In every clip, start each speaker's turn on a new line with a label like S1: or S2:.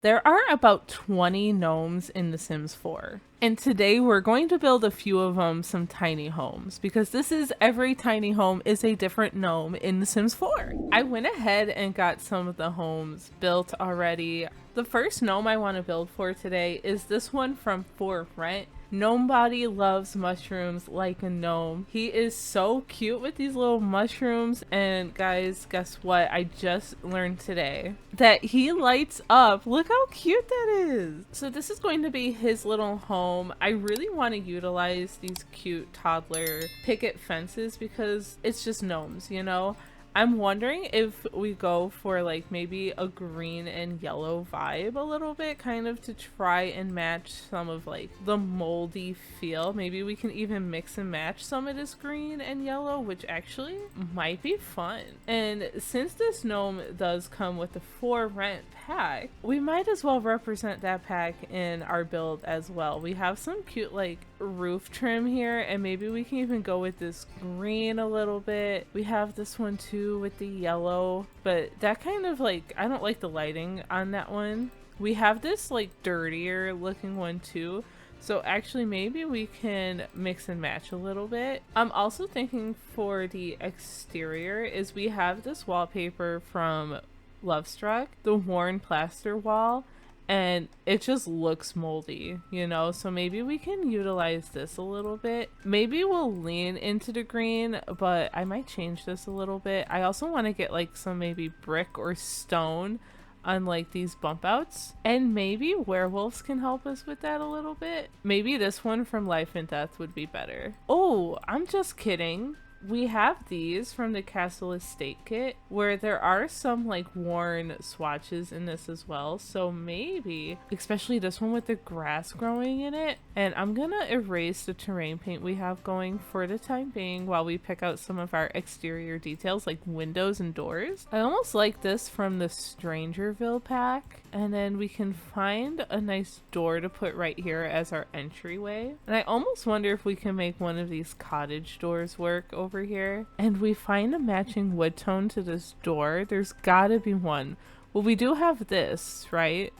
S1: There are about 20 gnomes in The Sims 4. And today we're going to build a few of them some tiny homes because this is every tiny home is a different gnome in The Sims 4. I went ahead and got some of the homes built already. The first gnome I want to build for today is this one from For Rent. Gnomebody loves mushrooms like a gnome. He is so cute with these little mushrooms. And guys, guess what? I just learned today that he lights up. Look how cute that is. So this is going to be his little home. I really want to utilize these cute toddler picket fences because it's just gnomes, you know? I'm wondering if we go for like maybe a green and yellow vibe a little bit, kind of to try and match some of like the moldy feel. Maybe we can even mix and match some of this green and yellow, which actually might be fun. And since this gnome does come with the For Rent pack, we might as well represent that pack in our build as well. We have some cute like roof trim here, and maybe we can even go with this green a little bit. We have this one too with the yellow, but that kind of like, I don't like the lighting on that one. We have this like dirtier looking one too, so actually maybe we can mix and match a little bit. I'm also thinking for the exterior is we have this wallpaper from Lovestruck, the worn plaster wall, and it just looks moldy, you know? So maybe we can utilize this a little bit. Maybe we'll lean into the green, but I might change this a little bit. I also want to get like some maybe brick or stone on like these bump outs, and maybe werewolves can help us with that a little bit. Maybe this one from Life and Death would be better. Oh, I'm just kidding. We have these from the Castle Estate kit where there are some like worn swatches in this as well. So maybe, especially this one with the grass growing in it. And I'm gonna erase the terrain paint we have going for the time being while we pick out some of our exterior details like windows and doors. I almost like this from the Strangerville pack. And then we can find a nice door to put right here as our entryway. And I almost wonder if we can make one of these cottage doors work over here. And we find a matching wood tone to this door. There's gotta be one. Well, we do have this, right?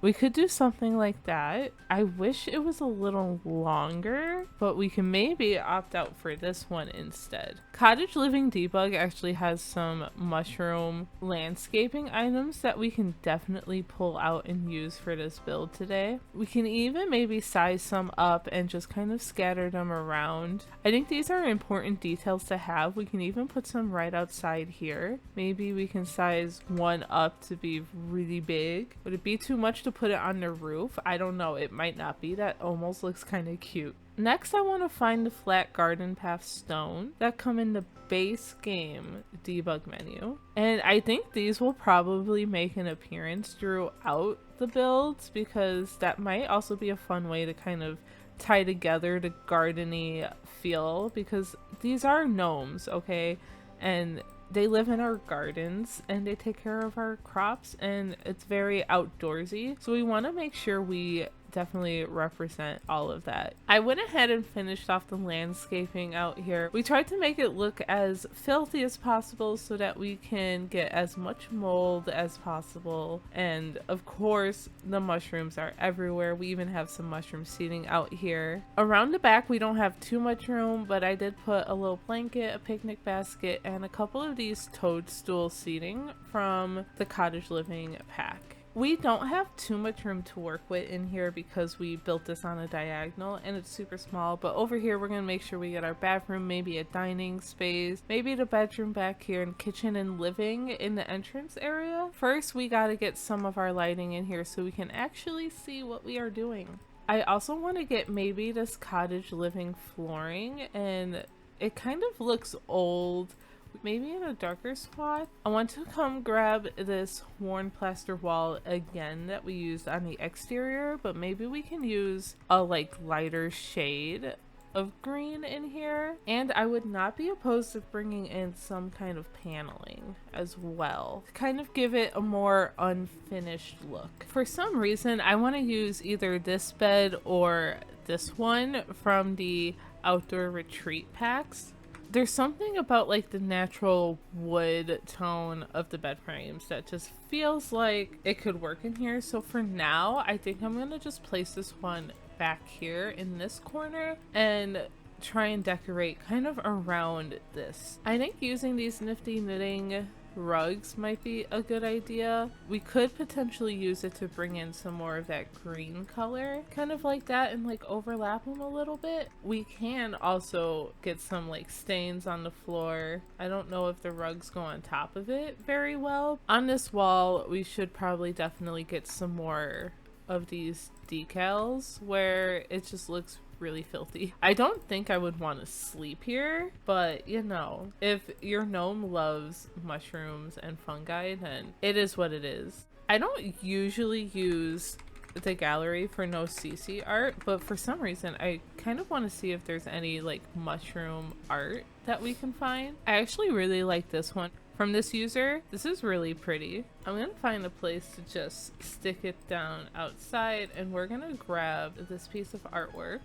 S1: We could do something like that. I wish it was a little longer, but we can maybe opt out for this one instead. Cottage Living Debug actually has some mushroom landscaping items that we can definitely pull out and use for this build today. We can even maybe size some up and just kind of scatter them around. I think these are important details to have. We can even put some right outside here. Maybe we can size one up to be really big. Would it be too much to put it on the roof? I don't know. It might not be. That almost looks kind of cute. Next, I want to find the flat garden path stone that come in the base game debug menu. And I think these will probably make an appearance throughout the builds because that might also be a fun way to kind of tie together the gardeny feel because these are gnomes, okay? And they live in our gardens and they take care of our crops and it's very outdoorsy. So we want to make sure we definitely represent all of that. I went ahead and finished off the landscaping out here. We tried to make it look as filthy as possible so that we can get as much mold as possible. And of course, the mushrooms are everywhere. We even have some mushroom seating out here. Around the back, we don't have too much room, but I did put a little blanket, a picnic basket, and a couple of these toadstool seating from the Cottage Living pack. We don't have too much room to work with in here because we built this on a diagonal and it's super small, but over here we're going to make sure we get our bathroom, maybe a dining space, maybe the bedroom back here, and kitchen and living in the entrance area. First, we got to get some of our lighting in here so we can actually see what we are doing. I also want to get maybe this cottage living flooring, and it kind of looks old. Maybe in a darker spot. I want to come grab this worn plaster wall again that we used on the exterior, but maybe we can use a like lighter shade of green in here. And I would not be opposed to bringing in some kind of paneling as well to kind of give it a more unfinished look. For some reason, I want to use either this bed or this one from the outdoor retreat packs. There's something about like the natural wood tone of the bed frames that just feels like it could work in here. So for now, I think I'm gonna just place this one back here in this corner and try and decorate kind of around this. I think using these nifty knitting rugs might be a good idea. We could potentially use it to bring in some more of that green color, kind of like that, and like overlap them a little bit. We can also get some like stains on the floor. I don't know if the rugs go on top of it very well. On this wall, we should probably definitely get some more of these decals where it just looks really filthy. I don't think I would want to sleep here, but you know, if your gnome loves mushrooms and fungi, then it is what it is. I don't usually use the gallery for no CC art, but for some reason I kind of want to see if there's any like mushroom art that we can find. I actually really like this one from this user. This is really pretty. I'm gonna find a place to just stick it down outside, and we're gonna grab this piece of artwork.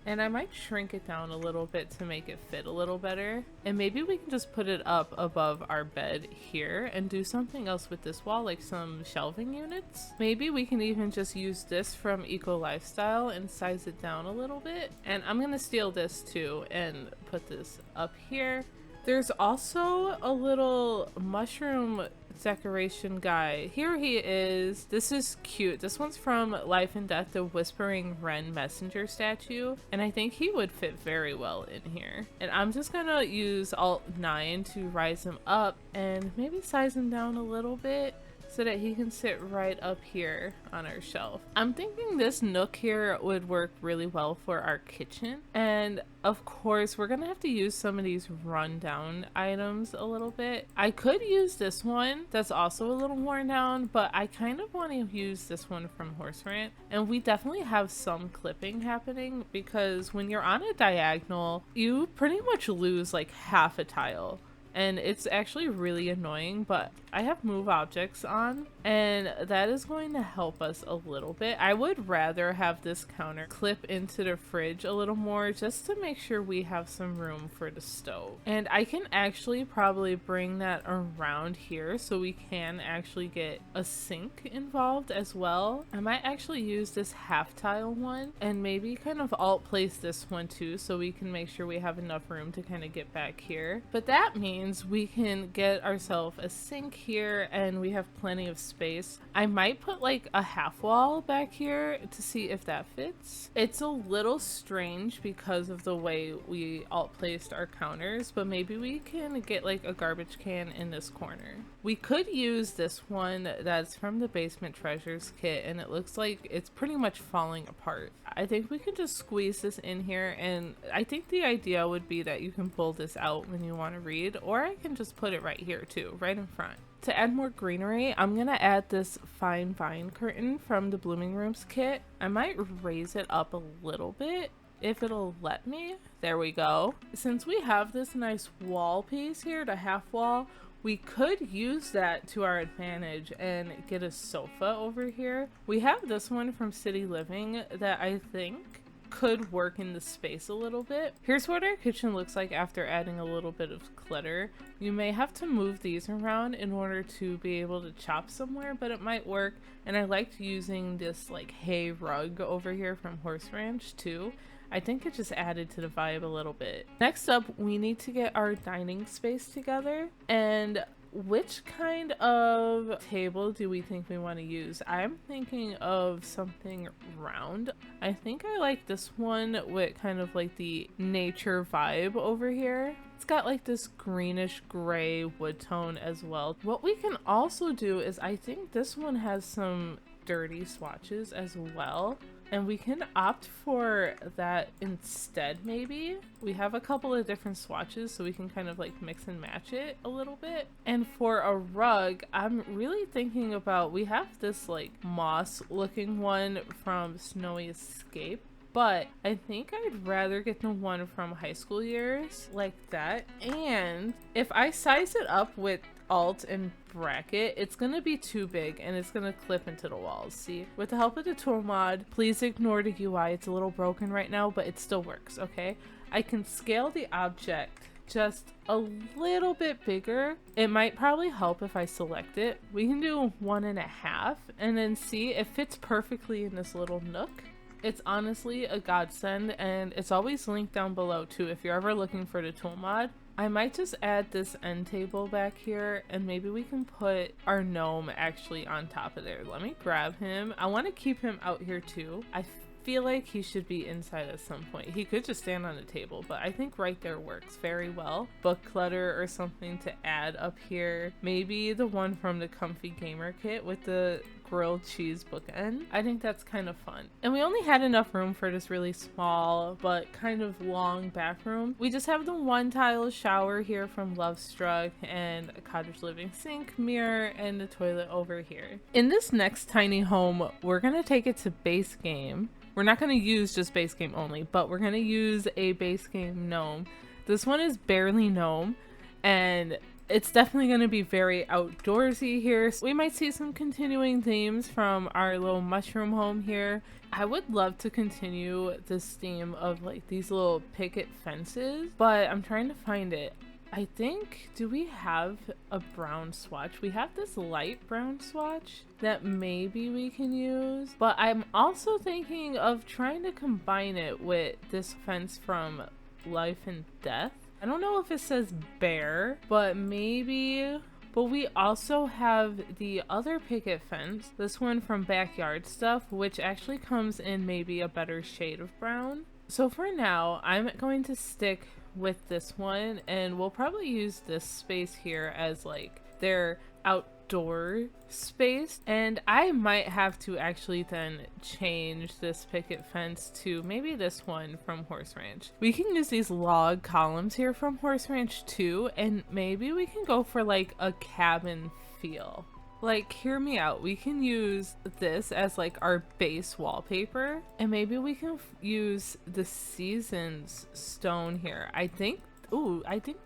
S1: And I might shrink it down a little bit to make it fit a little better. And maybe we can just put it up above our bed here and do something else with this wall, like some shelving units. Maybe we can even just use this from Eco Lifestyle and size it down a little bit. And I'm gonna steal this too and put this up here. There's also a little mushroom decoration guy. Here he is. This is cute. This one's from Life and Death, the Whispering Wren Messenger statue, and I think he would fit very well in here. And I'm just gonna use Alt 9 to rise him up and maybe size him down a little bit so that he can sit right up here on our shelf. I'm thinking this nook here would work really well for our kitchen. And of course, we're gonna have to use some of these rundown items a little bit. I could use this one that's also a little worn down, but I kind of want to use this one from Horse Rant. And we definitely have some clipping happening because when you're on a diagonal, you pretty much lose like half a tile. And it's actually really annoying, but I have move objects on and that is going to help us a little bit. I would rather have this counter clip into the fridge a little more just to make sure we have some room for the stove. And I can actually probably bring that around here so we can actually get a sink involved as well. I might actually use this half tile one and maybe kind of alt place this one too so we can make sure we have enough room to kind of get back here. But that means we can get ourselves a sink here and we have plenty of space. I might put like a half wall back here to see if that fits. It's a little strange because of the way we alt placed our counters, but maybe we can get like a garbage can in this corner. We could use this one that's from the Basement Treasures kit and it looks like it's pretty much falling apart. I think we can just squeeze this in here, and I think the idea would be that you can pull this out when you want to read, or I can just put it right here too, right in front. To add more greenery, I'm gonna add this fine vine curtain from the Blooming Rooms kit. I might raise it up a little bit if it'll let me. There we go. Since we have this nice wall piece here, the half wall, we could use that to our advantage and get a sofa over here. We have this one from City Living that I think could work in the space a little bit. Here's what our kitchen looks like after adding a little bit of clutter. You may have to move these around in order to be able to chop somewhere, but it might work. And I liked using this like hay rug over here from Horse Ranch too. I think it just added to the vibe a little bit. Next up, we need to get our dining space together. And which kind of table do we think we want to use? I'm thinking of something round. I think I like this one with kind of like the nature vibe over here. It's got like this greenish gray wood tone as well. What we can also do is I think this one has some dirty swatches as well. And we can opt for that instead, maybe. We have a couple of different swatches so we can kind of like mix and match it a little bit. And for a rug, I'm really thinking about, we have this like moss looking one from Snowy Escape, but I think I'd rather get the one from High School Years like that. And if I size it up with alt and bracket, it's gonna be too big and it's gonna clip into the walls. See, with the help of the tool mod, please ignore the UI, it's a little broken right now, but it still works. Okay, I can scale the object just a little bit bigger. It might probably help if I select it. We can do 1.5 and then see it fits perfectly in this little nook. It's honestly a godsend, and it's always linked down below too if you're ever looking for the tool mod. I might just add this end table back here, and maybe we can put our gnome actually on top of there. Let me grab him. I want to keep him out here too. I feel like he should be inside at some point. He could just stand on the table, but I think right there works very well. Book clutter or something to add up here. Maybe the one from the Comfy Gamer kit with the grilled cheese bookend. I think that's kind of fun. And we only had enough room for this really small but kind of long bathroom. We just have the one tile shower here from Lovestruck and a cottage living sink, mirror, and the toilet over here. In this next tiny home, we're gonna take it to base game. We're not gonna use just base game only, but we're gonna use a base game gnome. This one is barely gnome, and it's definitely going to be very outdoorsy here. So we might see some continuing themes from our little mushroom home here. I would love to continue this theme of like these little picket fences, but I'm trying to find it. I think, do we have a brown swatch? We have this light brown swatch that maybe we can use, but I'm also thinking of trying to combine it with this fence from Life and Death. I don't know if it says bear, but maybe. But we also have the other picket fence, this one from Backyard Stuff, which actually comes in maybe a better shade of brown. So for now, I'm going to stick with this one, and we'll probably use this space here as like their outdoor space. And I might have to actually then change this picket fence to maybe this one from Horse Ranch. We can use these log columns here from Horse Ranch too, and maybe we can go for like a cabin feel. Like, hear me out, we can use this as like our base wallpaper, and maybe we can use the seasons stone here. I think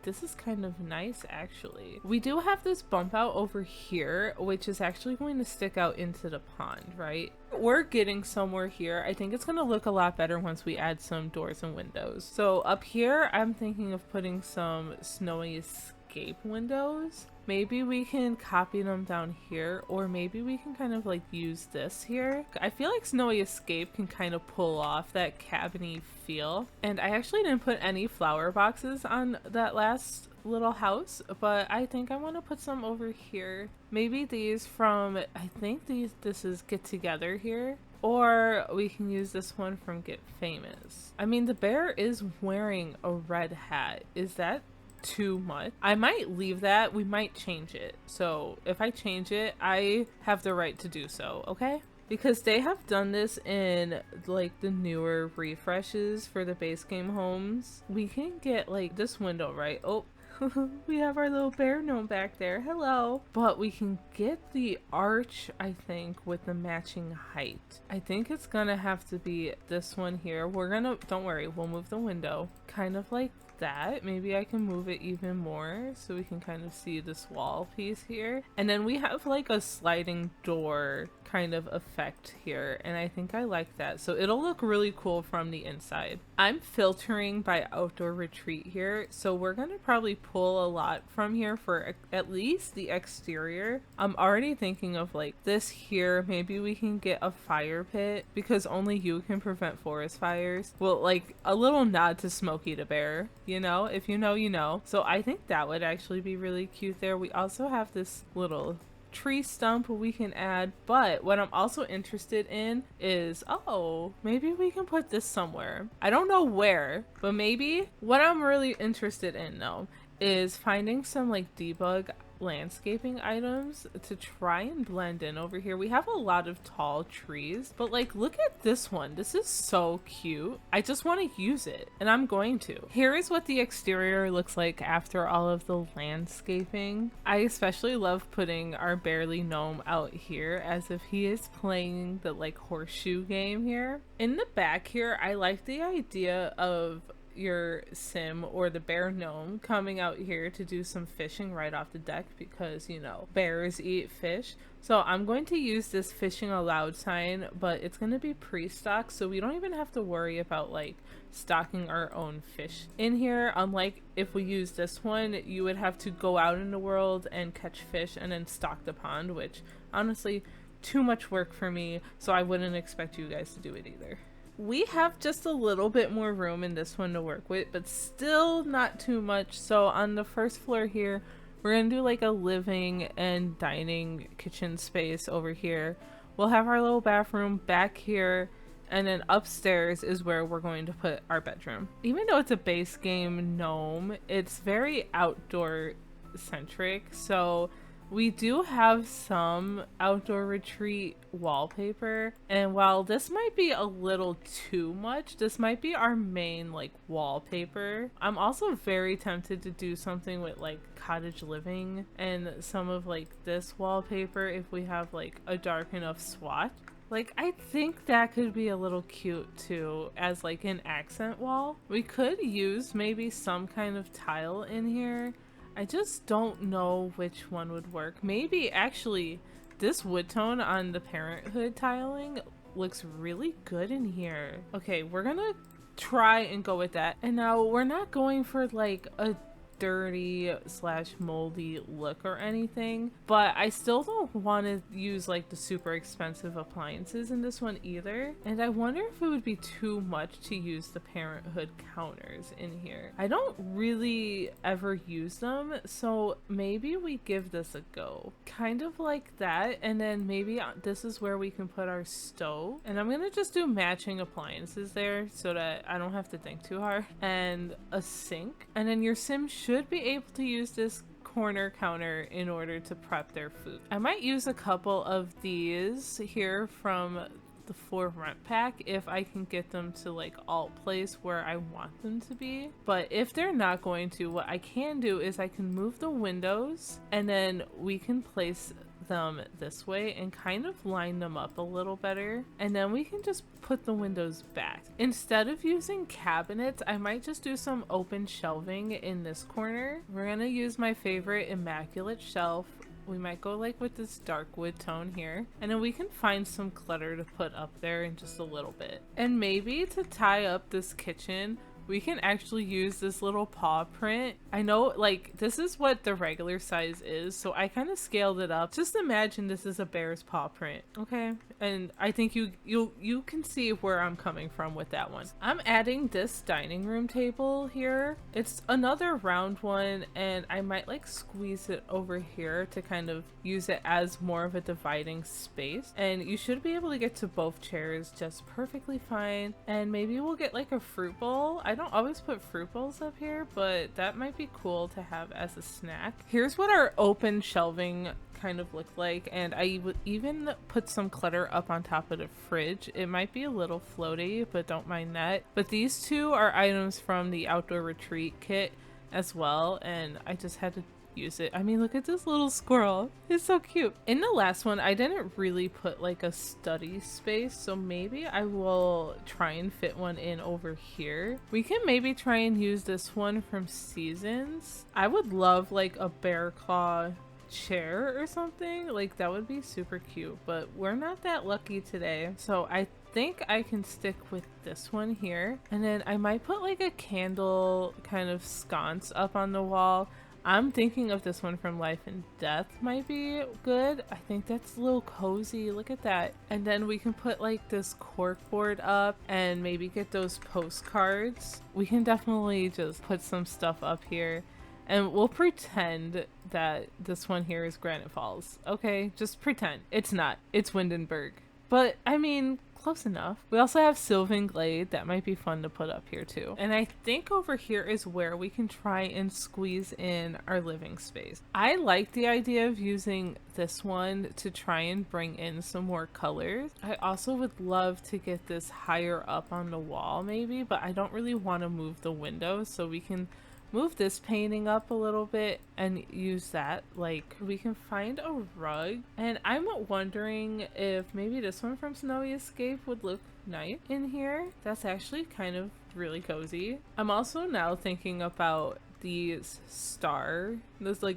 S1: this is kind of nice actually. We do have this bump out over here, which is actually going to stick out into the pond, right? We're getting somewhere here. I think it's going to look a lot better once we add some doors and windows. So up here, I'm thinking of putting some snowy escape windows. Maybe we can copy them down here, or maybe we can kind of like use this here. I feel like Snowy Escape can kind of pull off that cabiny feel. And I actually didn't put any flower boxes on that last little house, but I think I want to put some over here. Maybe these from, I think this is Get Together here. Or we can use this one from Get Famous. I mean, the bear is wearing a red hat. Is that too much? I might leave that. We might change it. So if I change it, I have the right to do so, okay? Because they have done this in like the newer refreshes for the base game homes. We can get like this window, right? Oh, we have our little bear gnome back there. Hello. But we can get the arch, I think, with the matching height. I think it's gonna have to be this one here. Don't worry, we'll move the window. Kind of like that. Maybe I can move it even more so we can kind of see this wall piece here. And then we have like a sliding door kind of effect here, and I think I like that. So it'll look really cool from the inside. I'm filtering by Outdoor Retreat here, so we're gonna probably pull a lot from here for at least the exterior. I'm already thinking of like this here. Maybe we can get a fire pit because only you can prevent forest fires. Well, like a little nod to Smokey the Bear, you know, if you know, you know. So I think that would actually be really cute there. We also have this little tree stump we can add, but what I'm also interested in is, oh, maybe we can put this somewhere. I don't know where, but maybe. What I'm really interested in though is finding some like debug landscaping items to try and blend in over here. We have a lot of tall trees, but like look at this one. This is so cute. I just want to use it, and I'm going to. Here is what the exterior looks like after all of the landscaping. I especially love putting our barely gnome out here as if he is playing the like horseshoe game here. In the back here, I like the idea of your sim or the bear gnome coming out here to do some fishing right off the deck because, you know, bears eat fish. So I'm going to use this fishing allowed sign, but it's going to be pre-stocked, so we don't even have to worry about like stocking our own fish in here. Unlike if we use this one, you would have to go out in the world and catch fish and then stock the pond, which honestly, too much work for me, so I wouldn't expect you guys to do it either. We have just a little bit more room in this one to work with, but still not too much. So on the first floor here, we're gonna do like a living and dining kitchen space over here. We'll have our little bathroom back here, and then upstairs is where we're going to put our bedroom. Even though it's a base game gnome, it's very outdoor centric, so we do have some outdoor retreat wallpaper, and while this might be a little too much, this might be our main like wallpaper. I'm also very tempted to do something with like cottage living and some of like this wallpaper if we have like a dark enough swatch. Like, I think that could be a little cute too as like an accent wall. We could use maybe some kind of tile in here. I just don't know which one would work. Maybe actually this wood tone on the parenthood tiling looks really good in here. Okay, we're gonna try and go with that. And now we're not going for like a dirty slash moldy look or anything, but I still don't want to use like the super expensive appliances in this one either, and I wonder if it would be too much to use the parenthood counters in here. I don't really ever use them, so maybe we give this a go, kind of like that, and then maybe this is where we can put our stove, and I'm gonna just do matching appliances there so that I don't have to think too hard, and a sink, and then your sim should be able to use this corner counter in order to prep their food. I might use a couple of these here from the for rent pack if I can get them to like alt place where I want them to be, but if they're not going to, what I can do is I can move the windows and then we can place them this way and kind of line them up a little better, and then we can just put the windows back. Instead of using cabinets, I might just do some open shelving in this corner. We're gonna use my favorite immaculate shelf. We might go like with this dark wood tone here, and then we can find some clutter to put up there in just a little bit. And maybe to tie up this kitchen, we can actually use this little paw print. I know like this is what the regular size is, so I kind of scaled it up. Just imagine this is a bear's paw print, okay? And I think you can see where I'm coming from with that one. I'm adding this dining room table here. It's another round one, and I might like squeeze it over here to kind of use it as more of a dividing space. And you should be able to get to both chairs just perfectly fine. And maybe we'll get like a fruit bowl. I don't always put fruit bowls up here, but that might be cool to have as a snack. Here's what our open shelving kind of look like, and I would even put some clutter up on top of the fridge. It might be a little floaty, but don't mind that. But these two are items from the outdoor retreat kit as well, and I just had to use it. I mean, look at this little squirrel. It's so cute. In the last one, I didn't really put like a study space, so maybe I will try and fit one in over here. We can maybe try and use this one from Seasons. I would love like a bear claw chair or something. Like that would be super cute, but we're not that lucky today. So I think I can stick with this one here, and then I might put like a candle kind of sconce up on the wall. I'm thinking of this one from Life and Death might be good. I think that's a little cozy. Look at that. And then we can put like this cork board up and maybe get those postcards. We can definitely just put some stuff up here, and we'll pretend that this one here is Granite Falls. Okay, just pretend. It's not. It's Windenburg. But I mean, close enough. We also have Sylvan Glade. That might be fun to put up here too. And I think over here is where we can try and squeeze in our living space. I like the idea of using this one to try and bring in some more colors. I also would love to get this higher up on the wall maybe, but I don't really want to move the window, so we can move this painting up a little bit and use that. Like, we can find a rug, and I'm wondering if maybe this one from Snowy Escape would look nice in here. That's actually kind of really cozy. I'm also now thinking about these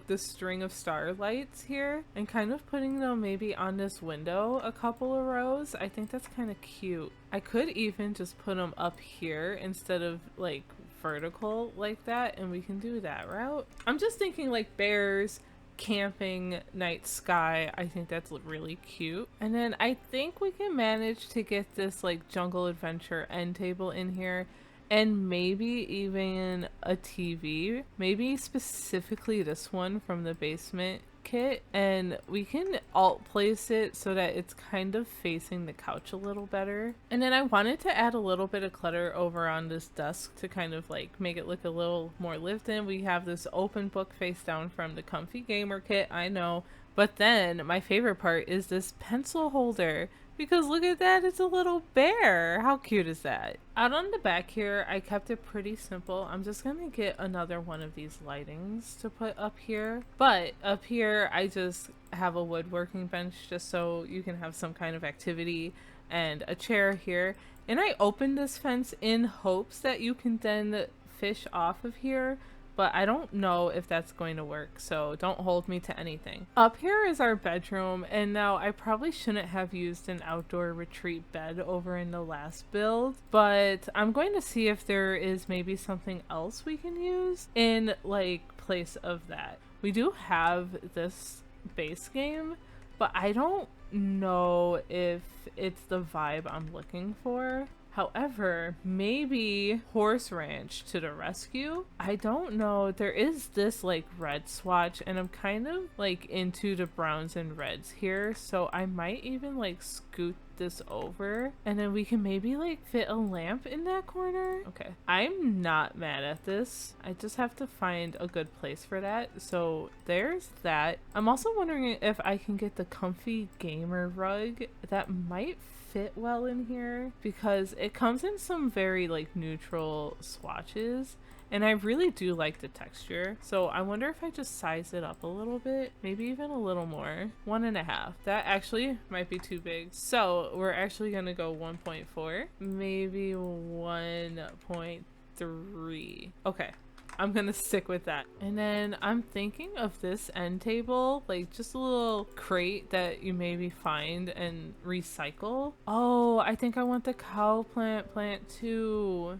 S1: this string of starlights here, and kind of putting them maybe on this window a couple of rows. I think that's kind of cute. I could even just put them up here instead of like vertical like that, and we can do that route. I'm just thinking like bears, camping, night sky. I think that's really cute. And then I think we can manage to get this like jungle adventure end table in here, and maybe even a TV, maybe specifically this one from the basement kit, and we can alt place it so that it's kind of facing the couch a little better. And then I wanted to add a little bit of clutter over on this desk to kind of like make it look a little more lived in. We have this open book face down from the Comfy Gamer kit, I know, but then my favorite part is this pencil holder, because look at that, it's a little bear. How cute is that? Out on the back here, I kept it pretty simple. I'm just gonna get another one of these lightings to put up here. But up here, I just have a woodworking bench just so you can have some kind of activity, and a chair here. And I opened this fence in hopes that you can then fish off of here, but I don't know if that's going to work, so don't hold me to anything. Up here is our bedroom, and now I probably shouldn't have used an outdoor retreat bed over in the last build, but I'm going to see if there is maybe something else we can use in like place of that. We do have this base game, but I don't know if it's the vibe I'm looking for. However, maybe Horse Ranch to the rescue. I don't know. There is this like red swatch, and I'm kind of like into the browns and reds here, so I might even like scoot this over, and then we can maybe like fit a lamp in that corner. Okay, I'm not mad at this. I just have to find a good place for that. So there's that. I'm also wondering if I can get the Comfy Gamer rug. That might fit well in here because it comes in some very like neutral swatches, and I really do like the texture. So I wonder if I just size it up a little bit, maybe even a little more. 1.5. That actually might be too big. So we're actually gonna go 1.4, maybe 1.3. Okay, I'm gonna stick with that. And then I'm thinking of this end table, like just a little crate that you maybe find and recycle. Oh, I think I want the cow plant too.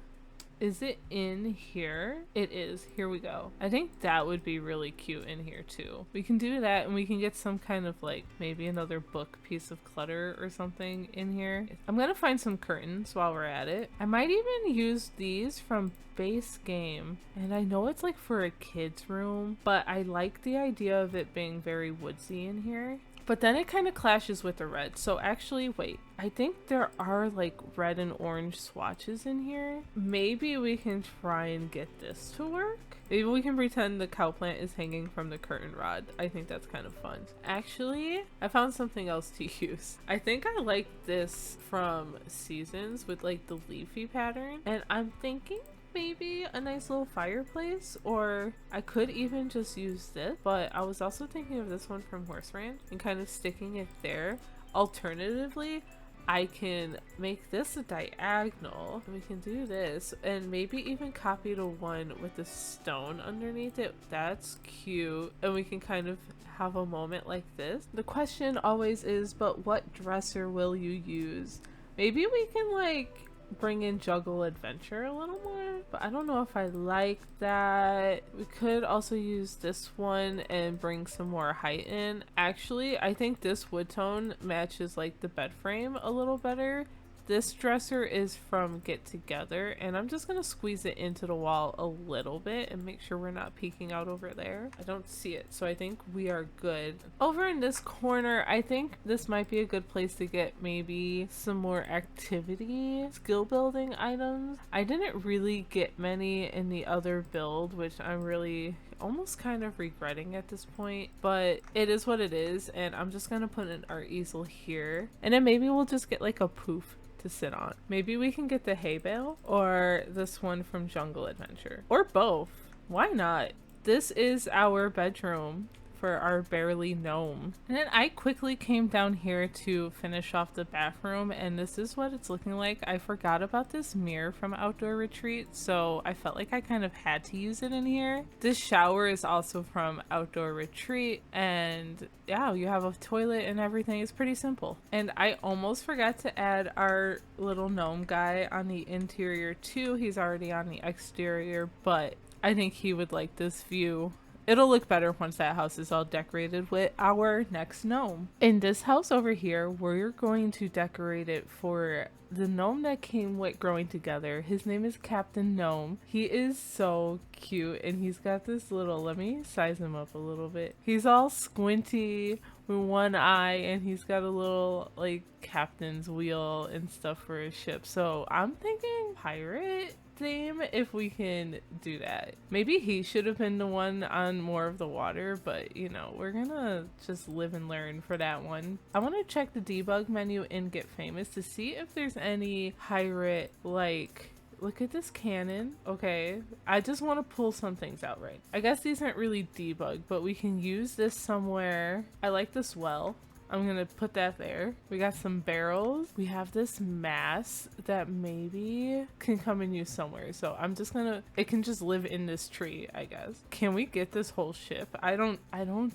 S1: Is it in here? It is. Here we go. I think that would be really cute in here too. We can do that, and we can get some kind of like maybe another book piece of clutter or something in here. I'm gonna find some curtains while we're at it. I might even use these from base game, and I know it's like for a kid's room, but I like the idea of it being very woodsy in here. But then it kind of clashes with the red. So actually, wait, I think there are like red and orange swatches in here. Maybe we can try and get this to work. Maybe we can pretend the cow plant is hanging from the curtain rod. I think that's kind of fun. Actually, I found something else to use. I think I like this from Seasons with like the leafy pattern. And I'm thinking maybe a nice little fireplace, or I could even just use this, but I was also thinking of this one from Horse Ranch and kind of sticking it there. Alternatively, I can make this a diagonal. We can do this and maybe even copy the one with the stone underneath it. That's cute. And we can kind of have a moment like this. The question always is, but what dresser will you use? Maybe we can like bring in Juggle Adventure a little more, but I don't know if I like that. We could also use this one and bring some more height in. Actually, I think this wood tone matches like the bed frame a little better. This dresser is from Get Together, and I'm just gonna squeeze it into the wall a little bit and make sure we're not peeking out over there. I don't see it, so I think we are good. Over in this corner, I think this might be a good place to get maybe some more activity, skill building items. I didn't really get many in the other build, which I'm really almost kind of regretting at this point, but it is what it is, and I'm just gonna put an art easel here, and then maybe we'll just get like a poof to sit on. Maybe we can get the hay bale or this one from Jungle Adventure, or both. Why not? This is our bedroom for our barely gnome. And then I quickly came down here to finish off the bathroom, and this is what it's looking like. I forgot about this mirror from Outdoor Retreat, so I felt like I kind of had to use it in here. This shower is also from Outdoor Retreat, and yeah, you have a toilet and everything. It's pretty simple. And I almost forgot to add our little gnome guy on the interior too. He's already on the exterior, but I think he would like this view. It'll look better once that house is all decorated with our next gnome. In this house over here, we're going to decorate it for the gnome that came with growing together. His name is Captain Gnome. He is so cute, and he's got this little, let me size him up a little bit. He's all squinty with one eye, and he's got a little like captain's wheel and stuff for his ship. So I'm thinking pirate theme if we can do that. Maybe he should have been the one on more of the water, but you know, we're gonna just live and learn for that one. I want to check the debug menu in Get Famous to see if there's any pirate, like, look at this cannon. Okay, I just want to pull some things out, right? I guess these aren't really debugged, but we can use this somewhere. I like this well. I'm gonna put that there. We got some barrels. We have this mass that maybe can come in use somewhere. So I'm just gonna, it can just live in this tree, I guess. Can we get this whole ship? I don't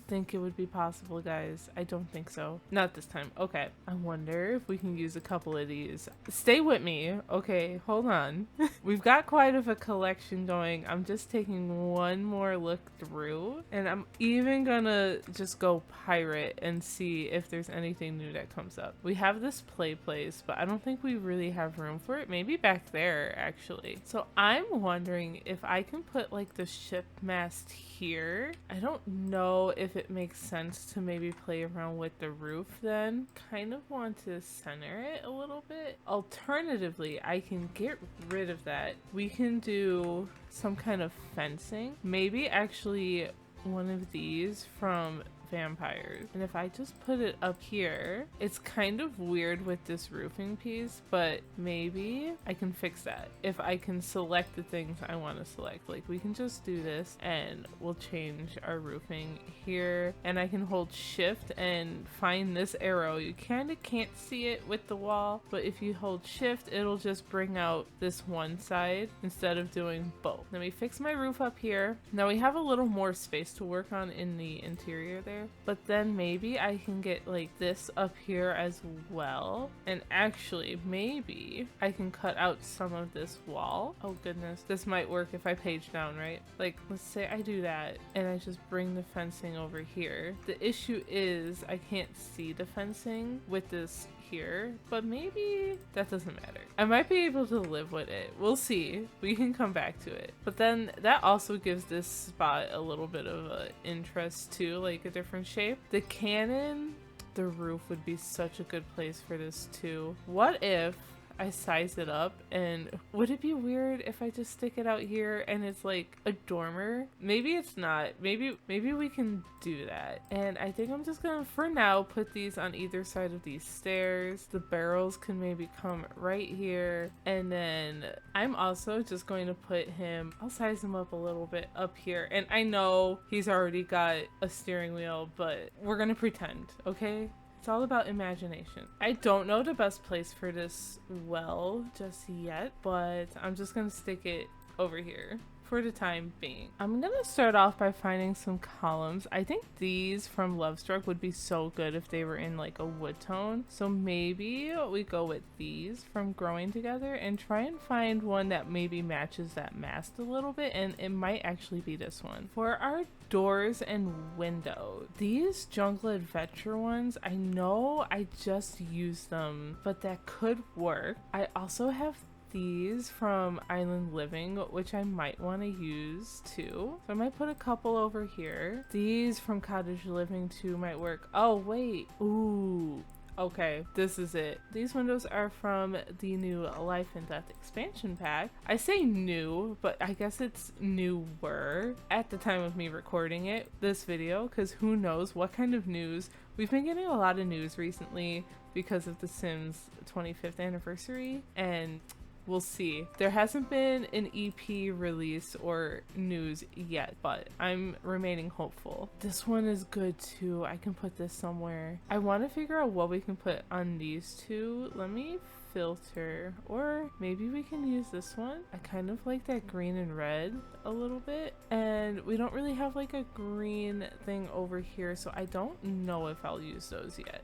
S1: think it would be possible, guys. I don't think so. Not this time. Okay. I wonder if we can use a couple of these. Stay with me. Okay, hold on. We've got quite of a collection going. I'm just taking one more look through, and I'm even gonna just go pirate and see if there's anything new that comes up. We have this play place, but I don't think we really have room for it. Maybe back there, actually. So I'm wondering if I can put like the ship mast here. I don't know if it makes sense to maybe play around with the roof then. Kind of want to center it a little bit. Alternatively, I can get rid of that. We can do some kind of fencing. Maybe actually one of these from vampires. And if I just put it up here, it's kind of weird with this roofing piece, but maybe I can fix that if I can select the things I want to select. Like, we can just do this and we'll change our roofing here, and I can hold shift and find this arrow. You kind of can't see it with the wall, but if you hold shift, it'll just bring out this one side instead of doing both. Let me fix my roof up here. Now we have a little more space to work on in the interior there. But then maybe I can get like this up here as well. And actually, maybe I can cut out some of this wall. Oh goodness, this might work if I page down, right? Like, let's say I do that and I just bring the fencing over here. The issue is I can't see the fencing with this here, but maybe that doesn't matter. I might be able to live with it. We'll see. We can come back to it. But then that also gives this spot a little bit of a interest too, like a different shape. The cannon, the roof would be such a good place for this too. What if I size it up, and would it be weird if I just stick it out here and it's like a dormer? Maybe it's not. Maybe we can do that. And I think I'm just gonna, for now, put these on either side of these stairs. The barrels can maybe come right here. And then I'm also just going to put him, I'll size him up a little bit up here. And I know he's already got a steering wheel, but we're gonna pretend, okay? It's all about imagination. I don't know the best place for this well just yet, but I'm just gonna stick it over here for the time being. I'm gonna start off by finding some columns. I think these from Lovestruck would be so good if they were in like a wood tone. So maybe we go with these from Growing Together and try and find one that maybe matches that mast a little bit, and it might actually be this one. For our doors and window, these Jungle Adventure ones, I know I just used them, but that could work. I also have these from Island Living, which I might want to use too. So I might put a couple over here. These from Cottage Living too might work. Oh wait, ooh. Okay, this is it. These windows are from the new Life and Death expansion pack. I say new, but I guess it's newer at the time of me recording this video, because who knows what kind of news. We've been getting a lot of news recently because of The Sims 25th anniversary, and We'll see. There hasn't been an EP release or news yet, but I'm remaining hopeful. This one is good too. I can put this somewhere. I want to figure out what we can put on these two. Let me filter, or maybe we can use this one. I kind of like that green and red a little bit, and we don't really have like a green thing over here, so I don't know if I'll use those yet.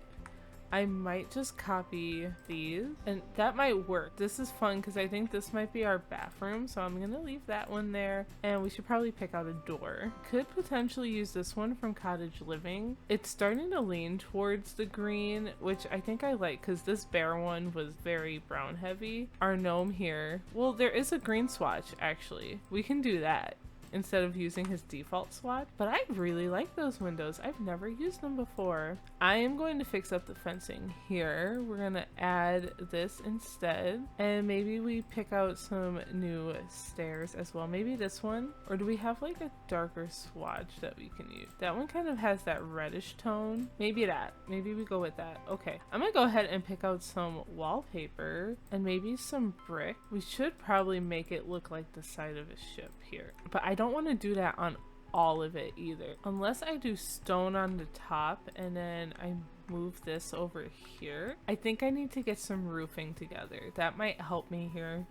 S1: I might just copy these, and that might work. This is fun because I think this might be our bathroom, so I'm gonna leave that one there, and we should probably pick out a door. Could potentially use this one from Cottage Living. It's starting to lean towards the green, which I think I like because this bear one was very brown heavy. Our gnome here, well, there is a green swatch actually. We can do that instead of using his default swatch, but I really like those windows. I've never used them before. I am going to fix up the fencing here. We're gonna add this instead, and maybe we pick out some new stairs as well. Maybe this one, or do we have like a darker swatch that we can use? That one kind of has that reddish tone. Maybe that. Maybe we go with that. Okay, I'm gonna go ahead and pick out some wallpaper and maybe some brick. We should probably make it look like the side of a ship here, but I don't want to do that on all of it either, unless I do stone on the top and then I move this over here. I think I need to get some roofing together. That might help me here.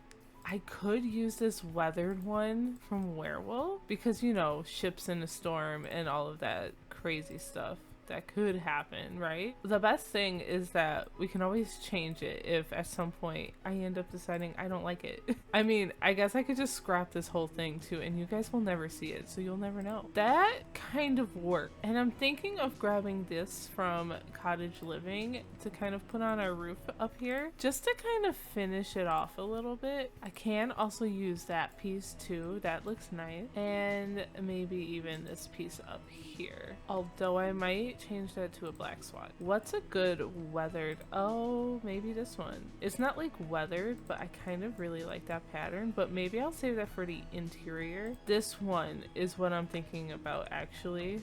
S1: I could use this weathered one from Werewolf because, you know, ships in a storm and all of that crazy stuff that could happen, right? The best thing is that we can always change it if at some point I end up deciding I don't like it. I mean, I guess I could just scrap this whole thing too, and you guys will never see it, so you'll never know. That kind of worked, and I'm thinking of grabbing this from Cottage Living to kind of put on our roof up here, just to kind of finish it off a little bit. I can also use that piece too. That looks nice, and maybe even this piece up here, although I might change that to a black swatch. What's a good weathered? Oh, maybe this one. It's not like weathered, but I kind of really like that pattern, but maybe I'll save that for the interior. This one is what I'm thinking about actually.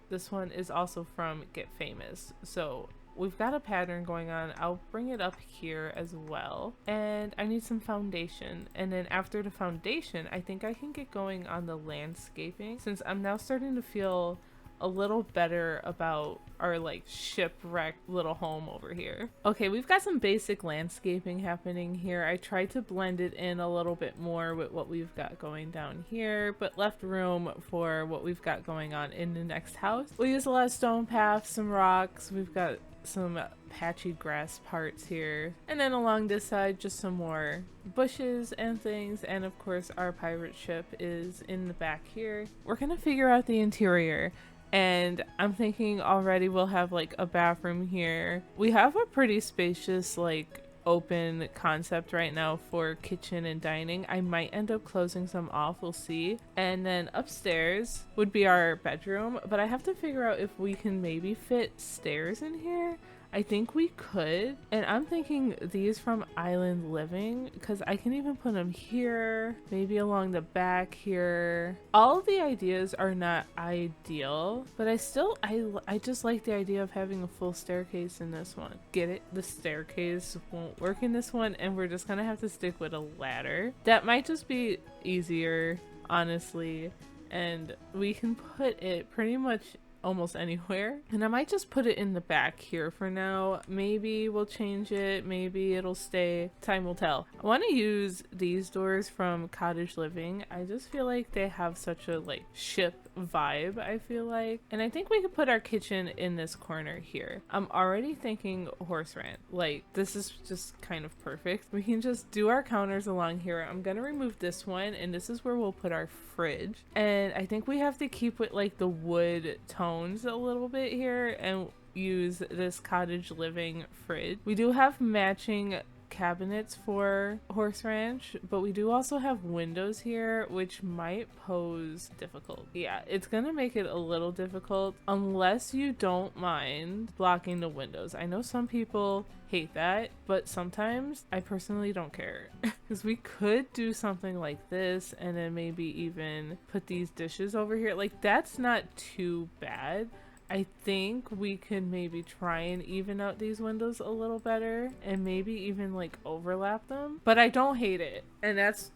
S1: This one is also from Get Famous, so we've got a pattern going on. I'll bring it up here as well, and I need some foundation, and then after the foundation I think I can get going on the landscaping, since I'm now starting to feel a little better about our like shipwrecked little home over here. Okay, we've got some basic landscaping happening here. I tried to blend it in a little bit more with what we've got going down here, but left room for what we've got going on in the next house. We use a lot of stone paths, some rocks. We've got some patchy grass parts here, and then along this side just some more bushes and things, and of course our pirate ship is in the back here. We're gonna figure out the interior, and I'm thinking already we'll have like a bathroom here. We have a pretty spacious like open concept right now for kitchen and dining. I might end up closing some off, we'll see. And then upstairs would be our bedroom, but I have to figure out if we can maybe fit stairs in here. I think we could, and I'm thinking these from Island Living, because I can even put them here, maybe along the back here. All of the ideas are not ideal, but I just like the idea of having a full staircase in this one. Get it? The staircase won't work in this one, and we're just gonna have to stick with a ladder. That might just be easier, honestly, and we can put it pretty much almost anywhere, and I might just put it in the back here for now. Maybe we'll change it, maybe it'll stay, time will tell. I want to use these doors from Cottage Living. I just feel like they have such a like ship vibe, I feel like, and I think we could put our kitchen in this corner here. I'm already thinking horse ranch, like this is just kind of perfect. We can just do our counters along here. I'm gonna remove this one, and this is where we'll put our fridge, and I think we have to keep with like the wood tones a little bit here and use this Cottage Living fridge. We do have matching cabinets for Horse Ranch, but we do also have windows here, which might pose difficult. Yeah, it's gonna make it a little difficult unless you don't mind blocking the windows. I know some people hate that, but sometimes I personally don't care, because we could do something like this and then maybe even put these dishes over here. Like, that's not too bad. I think we could maybe try and even out these windows a little better and maybe even like overlap them, but I don't hate it. And that's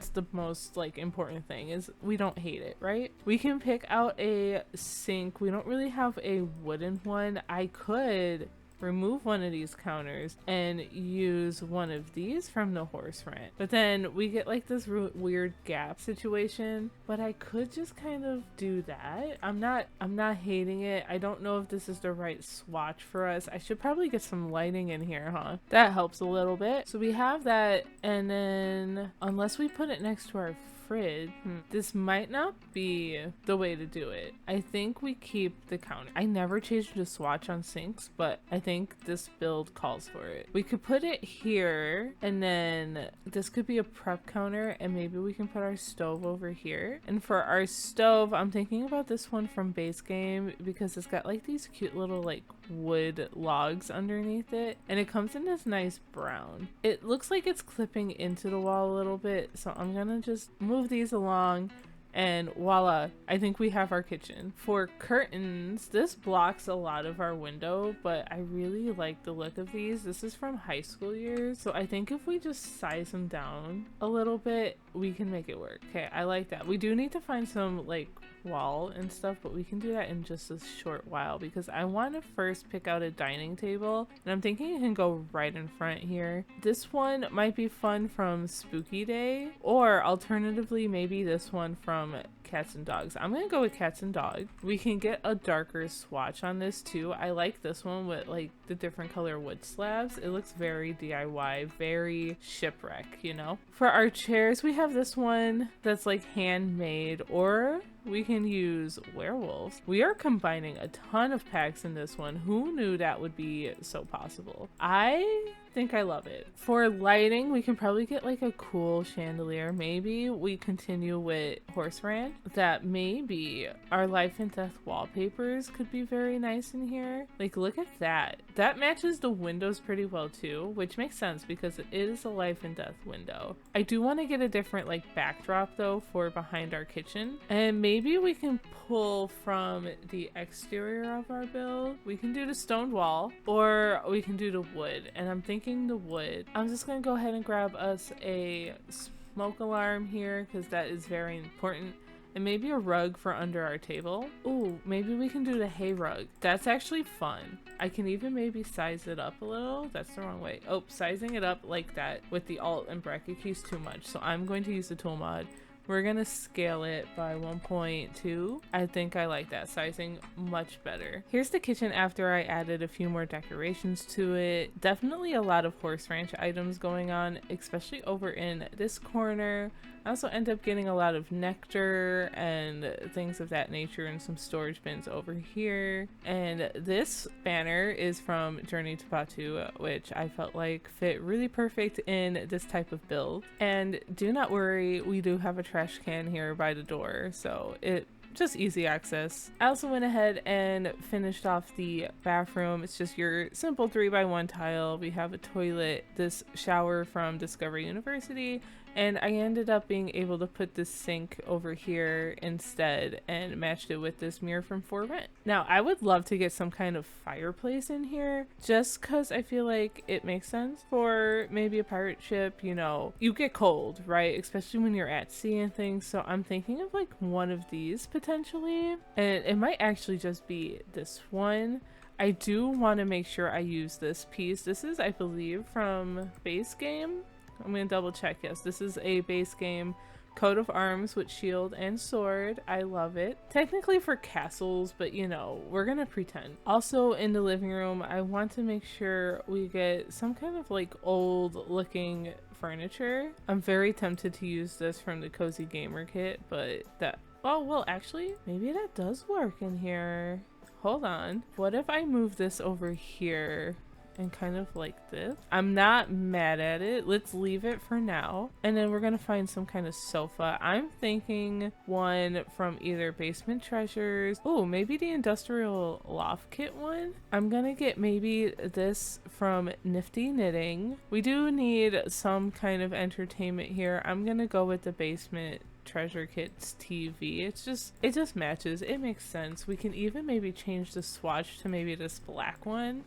S1: the most like important thing, is we don't hate it, right? We can pick out a sink. We don't really have a wooden one. I could remove one of these counters and use one of these from the horse rent, but then we get like this weird gap situation. But I could just kind of do that. I'm not hating it. I don't know if this is the right swatch for us. I should probably get some lighting in here, huh? That helps a little bit. So we have that, and then unless we put it next to our fridge, this might not be the way to do it. I think we keep the counter. I never changed the swatch on sinks, but I think this build calls for it. We could put it here, and then this could be a prep counter, and maybe we can put our stove over here. And for our stove, I'm thinking about this one from base game because it's got like these cute little like wood logs underneath it, and it comes in this nice brown. It looks like it's clipping into the wall a little bit, so I'm gonna just move these along, and voila, I think we have our kitchen. For curtains, this blocks a lot of our window, but I really like the look of these. This is from high school years, so I think if we just size them down a little bit, we can make it work. Okay, I like that. We do need to find some like wall and stuff, but we can do that in just a short while because I want to first pick out a dining table, and I'm thinking it can go right in front here. This one might be fun from Spooky Day, or alternatively maybe this one from Cats and Dogs. I'm gonna go with Cats and Dogs. We can get a darker swatch on this too. I like this one with like the different color wood slabs. It looks very DIY, very shipwreck, you know? For our chairs, we have this one that's like handmade, or we can use werewolves. We are combining a ton of packs in this one. Who knew that would be so possible? I think I love it. For lighting, we can probably get like a cool chandelier. Maybe we continue with horse rant. That maybe our life and death wallpapers could be very nice in here. Like, look at that. That matches the windows pretty well too, which makes sense because it is a life and death window. I do want to get a different like backdrop though for behind our kitchen, and maybe we can pull from the exterior of our build. We can do the stone wall, or we can do the wood, and I'm thinking the wood. I'm just gonna go ahead and grab us a smoke alarm here because that is very important, and maybe a rug for under our table. Ooh, maybe we can do the hay rug. That's actually fun. I can even maybe size it up a little. That's the wrong way. Oh, sizing it up like that with the alt and bracket keys too much, so I'm going to use the tool mod. We're gonna scale it by 1.2. I think I like that sizing much better. Here's the kitchen after I added a few more decorations to it. Definitely a lot of horse ranch items going on, especially over in this corner. I also end up getting a lot of nectar and things of that nature, and some storage bins over here. And this banner is from Journey to Batu, which I felt like fit really perfect in this type of build. And do not worry, we do have a trash can here by the door, so it just easy access. I also went ahead and finished off the bathroom. It's just your simple 3x1 tile. We have a toilet, this shower from Discovery University, and I ended up being able to put this sink over here instead and matched it with this mirror from For Rent. Now, I would love to get some kind of fireplace in here just because I feel like it makes sense for maybe a pirate ship. You know, you get cold, right? Especially when you're at sea and things. So I'm thinking of like one of these potentially, and it might actually just be this one. I do want to make sure I use this piece. This is, I believe, from base game. I'm gonna double check. Yes, this is a base game coat of arms with shield and sword. I love it. Technically for castles, but you know, we're gonna pretend. Also in the living room, I want to make sure we get some kind of like old looking furniture. I'm very tempted to use this from the Cozy Gamer kit, but that, oh well, actually maybe that does work in here. Hold on, what if I move this over here and kind of like this? I'm not mad at it. Let's leave it for now. And then we're gonna find some kind of sofa. I'm thinking one from either Basement Treasures. Oh, maybe the Industrial Loft Kit one. I'm gonna get maybe this from Nifty Knitting. We do need some kind of entertainment here. I'm gonna go with the Basement treasure kit's TV. It just matches. It makes sense. We can even maybe change the swatch to maybe this black one.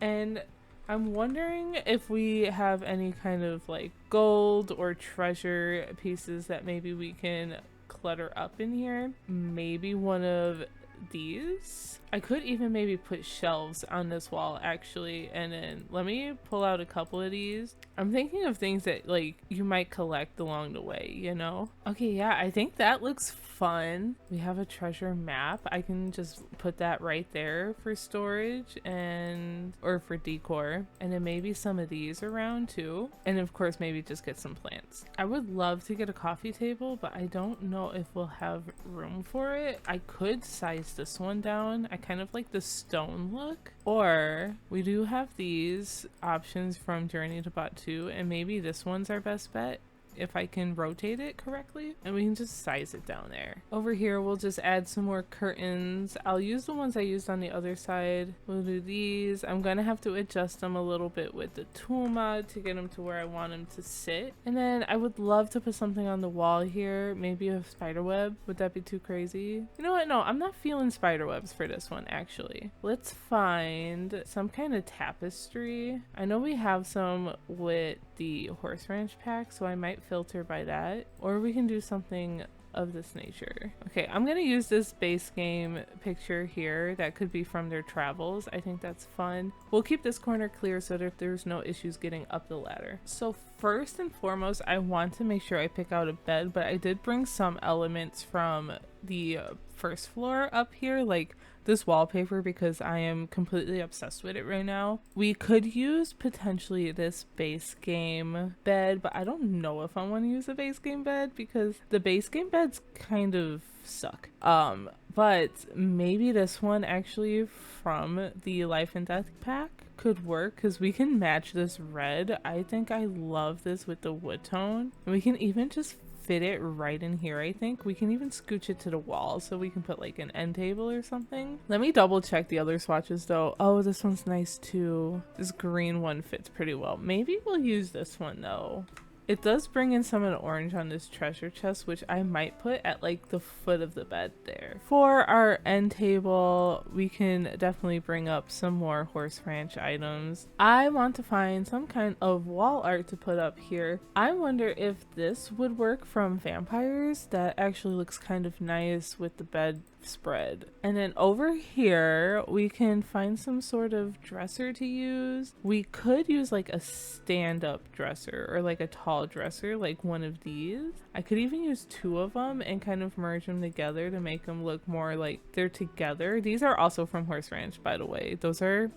S1: And I'm wondering if we have any kind of like gold or treasure pieces that maybe we can clutter up in here. Maybe one of these. I could even maybe put shelves on this wall actually, and then let me pull out a couple of these. I'm thinking of things that like you might collect along the way, you know? Okay, yeah, I think that looks fun. We have a treasure map. I can just put that right there for storage and or for decor, and then maybe some of these around too, and of course maybe just get some plants. I would love to get a coffee table, but I don't know if we'll have room for it. I could size this one down. I kind of like the stone look, or we do have these options from Journey to Bot 2, and maybe this one's our best bet if I can rotate it correctly, and we can just size it down there. Over here we'll just add some more curtains. I'll use the ones I used on the other side. We'll do these. I'm gonna have to adjust them a little bit with the tool mod to get them to where I want them to sit, and then I would love to put something on the wall here, maybe a spider web. Would that be too crazy? You know what, no, I'm not feeling spider webs for this one actually. Let's find some kind of tapestry. I know we have some with the horse ranch pack, so I might filter by that, or we can do something of this nature. Okay, I'm gonna use this base game picture here that could be from their travels. I think that's fun. We'll keep this corner clear so that there's no issues getting up the ladder. So first and foremost, I want to make sure I pick out a bed, but I did bring some elements from the first floor up here, like this wallpaper, because I am completely obsessed with it right now. We could use potentially this base game bed, but I don't know if I want to use a base game bed because the base game beds kind of suck. But maybe this one actually from the Life and Death pack could work because we can match this red. I think I love this with the wood tone, and we can even just fit it right in here. I think we can even scooch it to the wall so we can put like an end table or something. Let me double check the other swatches though. Oh, this one's nice too. This green one fits pretty well. Maybe we'll use this one though. It does bring in some of the orange on this treasure chest, which I might put at like the foot of the bed there. For our end table, we can definitely bring up some more horse ranch items. I want to find some kind of wall art to put up here. I wonder if this would work from vampires. That actually looks kind of nice with the bed spread. And then over here we can find some sort of dresser to use. We could use like a stand-up dresser or like a tall dresser, like one of these. I could even use two of them and kind of merge them together to make them look more like they're together. These are also from Horse Ranch, by the way. Those are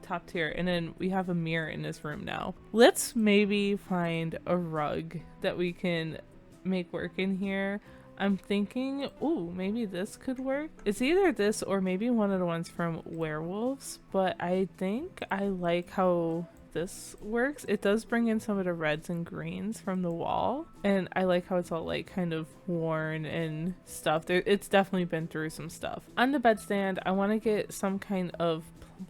S1: top tier. And then we have a mirror in this room now. Let's maybe find a rug that we can make work in here. I'm thinking, ooh, maybe this could work. It's either this or maybe one of the ones from Werewolves, but I think I like how this works. It does bring in some of the reds and greens from the wall, and I like how it's all like kind of worn and stuff. It's definitely been through some stuff. On the bedstand, I want to get some kind of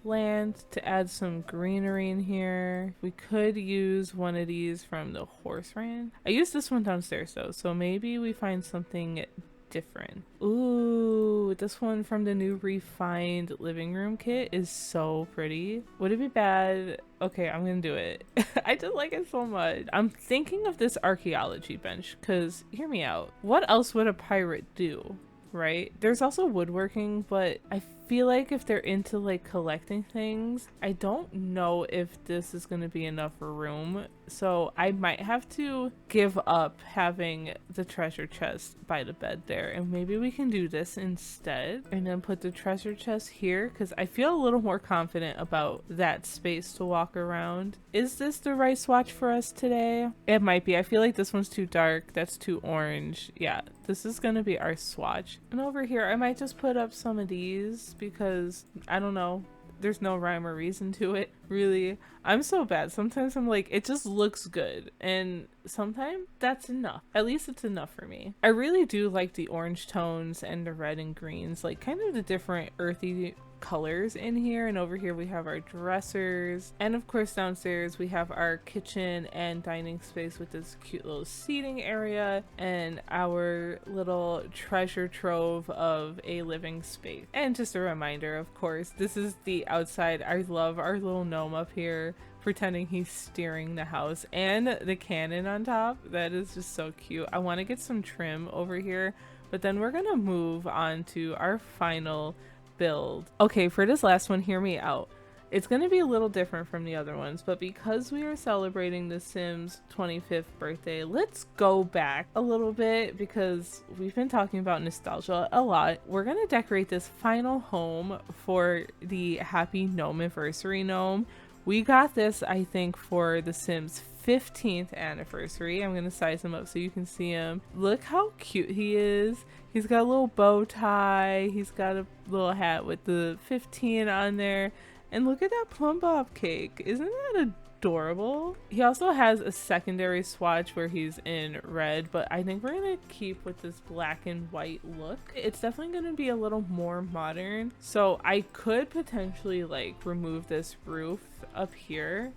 S1: plant to add some greenery in here. We could use one of these from the horse ranch. I used this one downstairs though, so maybe we find something different. Ooh, this one from the new refined living room kit is so pretty. Would it be bad? Okay, I'm gonna do it. I just like it so much. I'm thinking of this archaeology bench because, hear me out, what else would a pirate do? Right? There's also woodworking, but I feel like if they're into like collecting things, I don't know if this is going to be enough room, so I might have to give up having the treasure chest by the bed there, and maybe we can do this instead and then put the treasure chest here because I feel a little more confident about that space to walk around. Is this the right swatch for us today? It might be. I feel like this one's too dark, that's too orange. Yeah, this is gonna be our swatch. And over here I might just put up some of these because I don't know, there's no rhyme or reason to it really. I'm so bad. Sometimes I'm like, it just looks good, and sometimes that's enough. At least it's enough for me. I really do like the orange tones and the red and greens, like kind of the different earthy colors in here. And over here we have our dressers, and of course downstairs we have our kitchen and dining space with this cute little seating area and our little treasure trove of a living space. And just a reminder, of course, this is the outside. I love our little gnome up here pretending he's steering the house, and the cannon on top. That is just so cute. I want to get some trim over here, but then we're gonna move on to our final build. Okay, for this last one, hear me out. It's going to be a little different from the other ones, but because we are celebrating the Sims 25th birthday, let's go back a little bit because we've been talking about nostalgia a lot. We're going to decorate this final home for the Happy Gnome-iversary gnome. We got this, I think, for the Sims 15th anniversary. I'm going to size him up so you can see him. Look how cute he is. He's got a little bow tie. He's got a little hat with the 15 on there. And look at that plum bob cake. Isn't that adorable? He also has a secondary swatch where he's in red, but I think we're gonna keep with this black and white look. It's definitely gonna be a little more modern. So I could potentially like remove this roof up here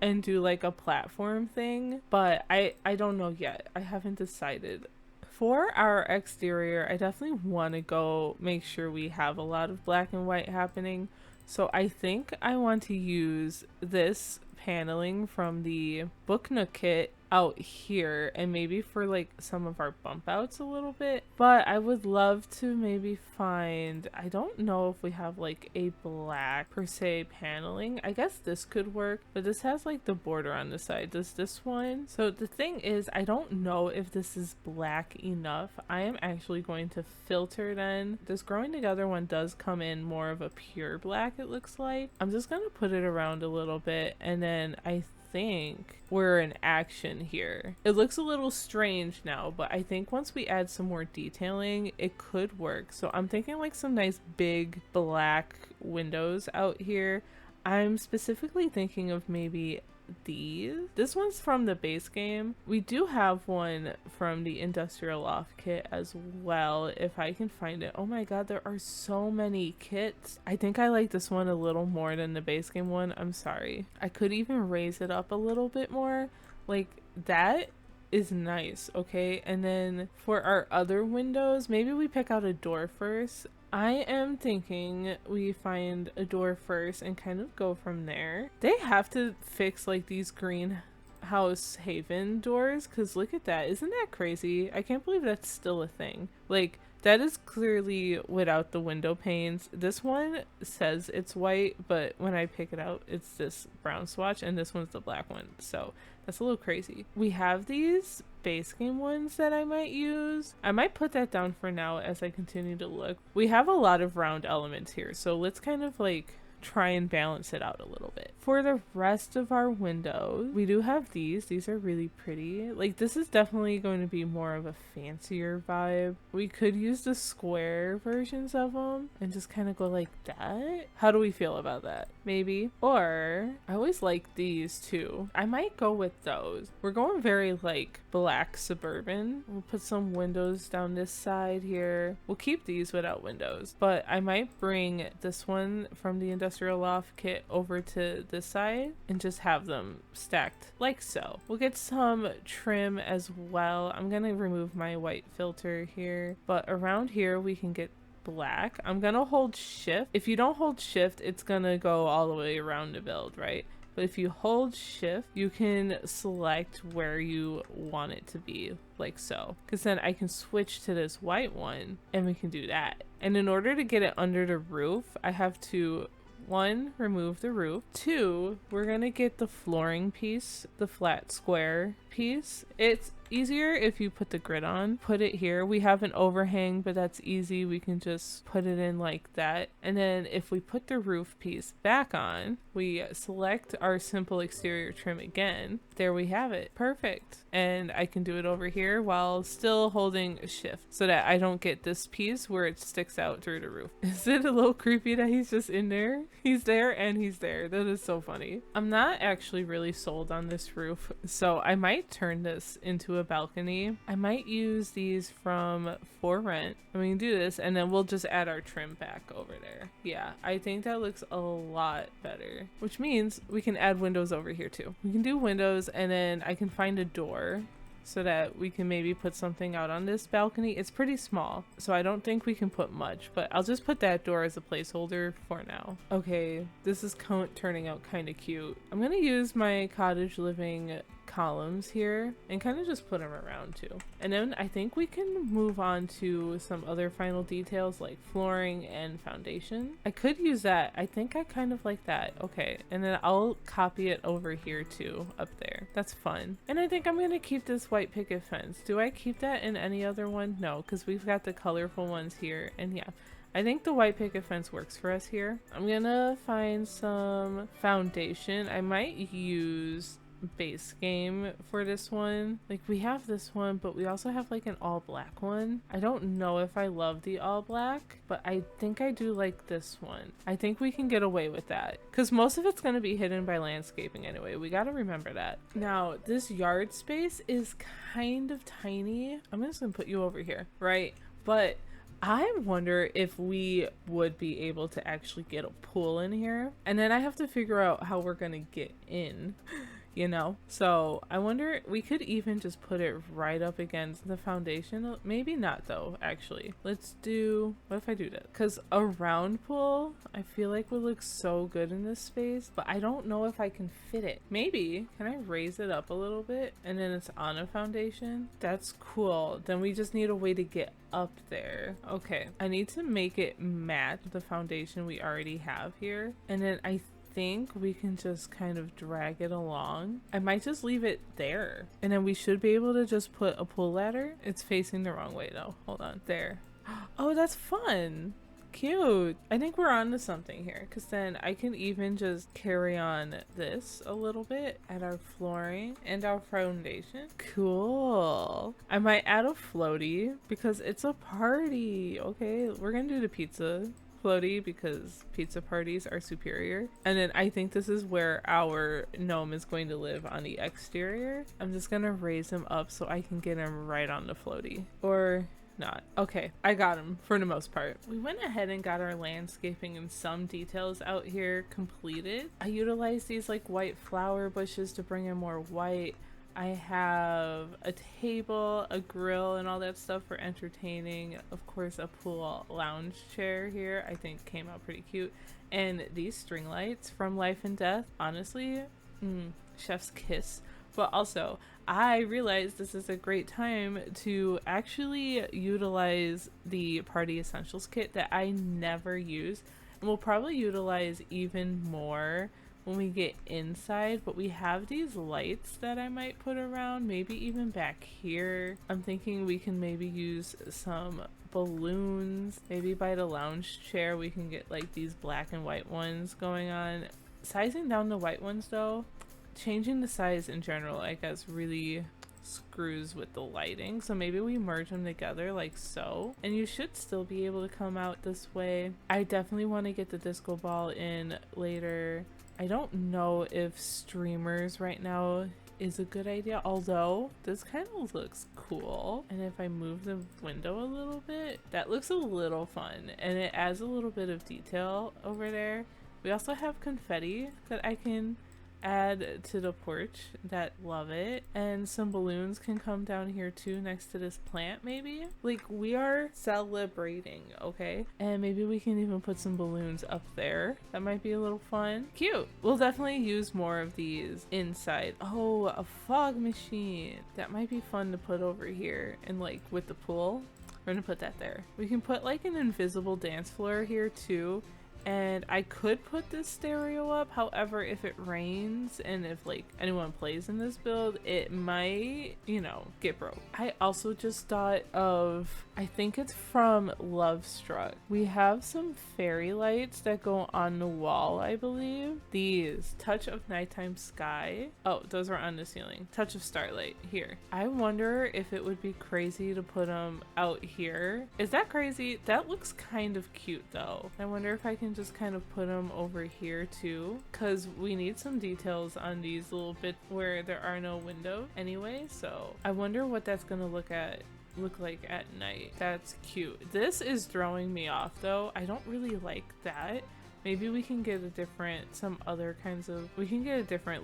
S1: and do like a platform thing, but I don't know yet. I haven't decided. For our exterior, I definitely want to go make sure we have a lot of black and white happening. So I think I want to use this paneling from the Book Nook kit out here, and maybe for like some of our bump outs a little bit. But I would love to maybe find, I don't know if we have like a black per se paneling. I guess this could work, but this has like the border on the side. Does this one? So the thing is, I don't know if this is black enough. I am actually going to filter then. This Growing Together one does come in more of a pure black, it looks like. I'm just gonna put it around a little bit, and then I think we're in action here. It looks a little strange now, but I think once we add some more detailing, it could work. So I'm thinking like some nice big black windows out here. I'm specifically thinking of maybe these. This one's from the base game. We do have one from the Industrial Loft kit as well, if I can find it. Oh my god, there are so many kits. I think I like this one a little more than the base game one. I'm sorry. I could even raise it up a little bit more. Like, that is nice, okay? And then for our other windows, maybe we pick out a door first. I am thinking we find a door first and kind of go from there. They have to fix like these greenhouse haven doors, because look at that. Isn't that crazy? I can't believe that's still a thing. Like, that is clearly without the window panes. This one says it's white, but when I pick it out, it's this brown swatch, and this one's the black one. So that's a little crazy. We have these base game ones that I might use. I might put that down for now as I continue to look. We have a lot of round elements here, so let's kind of like try and balance it out a little bit. For the rest of our windows, we do have these. These are really pretty. Like, this is definitely going to be more of a fancier vibe. We could use the square versions of them and just kind of go like that. How do we feel about that? Maybe. Or I always like these too. I might go with those. We're going very like black suburban. We'll put some windows down this side here. We'll keep these without windows, but I might bring this one from the Industrial Loft kit over to this side and just have them stacked like so. We'll get some trim as well. I'm gonna remove my white filter here, but around here we can get black. I'm gonna hold shift. If you don't hold shift, it's gonna go all the way around the build, right? But if you hold shift, you can select where you want it to be, like so. Because then I can switch to this white one and we can do that. And in order to get it under the roof, I have to, 1, remove the roof. 2, we're gonna get the flooring piece, the flat square piece. It's easier if you put the grid on. Put it here. We have an overhang, but that's easy. We can just put it in like that. And then if we put the roof piece back on, we select our simple exterior trim again. There we have it. Perfect. And I can do it over here while still holding shift so that I don't get this piece where it sticks out through the roof. Is it a little creepy that he's just in there? He's there and he's there. That is so funny. I'm not actually really sold on this roof, so I might might turn this into a balcony. I might use these from For Rent. And we can do this and then we'll just add our trim back over there. Yeah, I think that looks a lot better, which means we can add windows over here too. We can do windows and then I can find a door so that we can maybe put something out on this balcony. It's pretty small, so I don't think we can put much, but I'll just put that door as a placeholder for now. Okay, this is turning out kind of cute. I'm gonna use my cottage living columns here and kind of just put them around too. And then I think we can move on to some other final details like flooring and foundation. I could use that. I think I kind of like that. Okay, and then I'll copy it over here too, up there. That's fun. And I think I'm gonna keep this white picket fence. Do I keep that in any other one? No, because we've got the colorful ones here. And yeah, I think the white picket fence works for us here. I'm gonna find some foundation. I might use base game for this one. Like, we have this one, but we also have like an all black one. I don't know if I love the all black, but I think I do like this one. I think we can get away with that because most of it's going to be hidden by landscaping anyway. We got to remember that. Now, this yard space is kind of tiny. I'm just gonna put you over here, right? But I wonder if we would be able to actually get a pool in here, and then I have to figure out how we're gonna get in. You know, so I wonder, we could even just put it right up against the foundation. Maybe not though, actually. Let's do, what if I do that? Because a round pool I feel like would look so good in this space, but I don't know if I can fit it. Maybe, can I raise it up a little bit and then it's on a foundation? That's cool. Then we just need a way to get up there. Okay, I need to make it match the foundation we already have here, and then I think we can just kind of drag it along. I might just leave it there and then we should be able to just put a pull ladder. It's facing the wrong way though. Hold on. There. Oh, that's fun. Cute. I think we're on to something here, because then I can even just carry on this a little bit at our flooring and our foundation. Cool. I might add a floaty because it's a party. Okay, we're gonna do the pizza floaty because pizza parties are superior. And then I think this is where our gnome is going to live, on the exterior. I'm just gonna raise him up so I can get him right on the floaty, or not. Okay, I got him for the most part. We went ahead and got our landscaping and some details out here completed. I utilized these like white flower bushes to bring in more white. I have a table, a grill, and all that stuff for entertaining. Of course, a pool lounge chair here I think came out pretty cute. And these string lights from Life and Death, honestly, chef's kiss. But also, I realized this is a great time to actually utilize the Party Essentials kit that I never use. And we'll probably utilize even more when we get inside, but we have these lights that I might put around, maybe even back here. I'm thinking we can maybe use some balloons. Maybe by the lounge chair we can get like these black and white ones going on. Sizing down the white ones though, changing the size in general I guess really screws with the lighting, so maybe we merge them together like so, and you should still be able to come out this way. I definitely want to get the disco ball in later. I don't know if streamers right now is a good idea, although this kind of looks cool. And if I move the window a little bit, that looks a little fun and it adds a little bit of detail over there. We also have confetti that I can add to the porch that love it, and some balloons can come down here too next to this plant. Maybe like we are celebrating, okay? And maybe we can even put some balloons up there. That might be a little fun. Cute. We'll definitely use more of these inside. Oh, a fog machine, that might be fun to put over here, and like with the pool we're gonna put that there. We can put like an invisible dance floor here too. And I could put this stereo up, however, if it rains and if like anyone plays in this build, it might, you know, get broke. I also just thought of, I think it's from Love Struck. We have some fairy lights that go on the wall, I believe. These, Touch of Nighttime Sky. Oh, those are on the ceiling. Touch of Starlight here. I wonder if it would be crazy to put them out here. Is that crazy? That looks kind of cute though. I wonder if I can can just kind of put them over here too, because we need some details on these little bits where there are no windows anyway. So I wonder what that's gonna look like at night. That's cute. This is throwing me off though. I don't really like that. Maybe we can get a different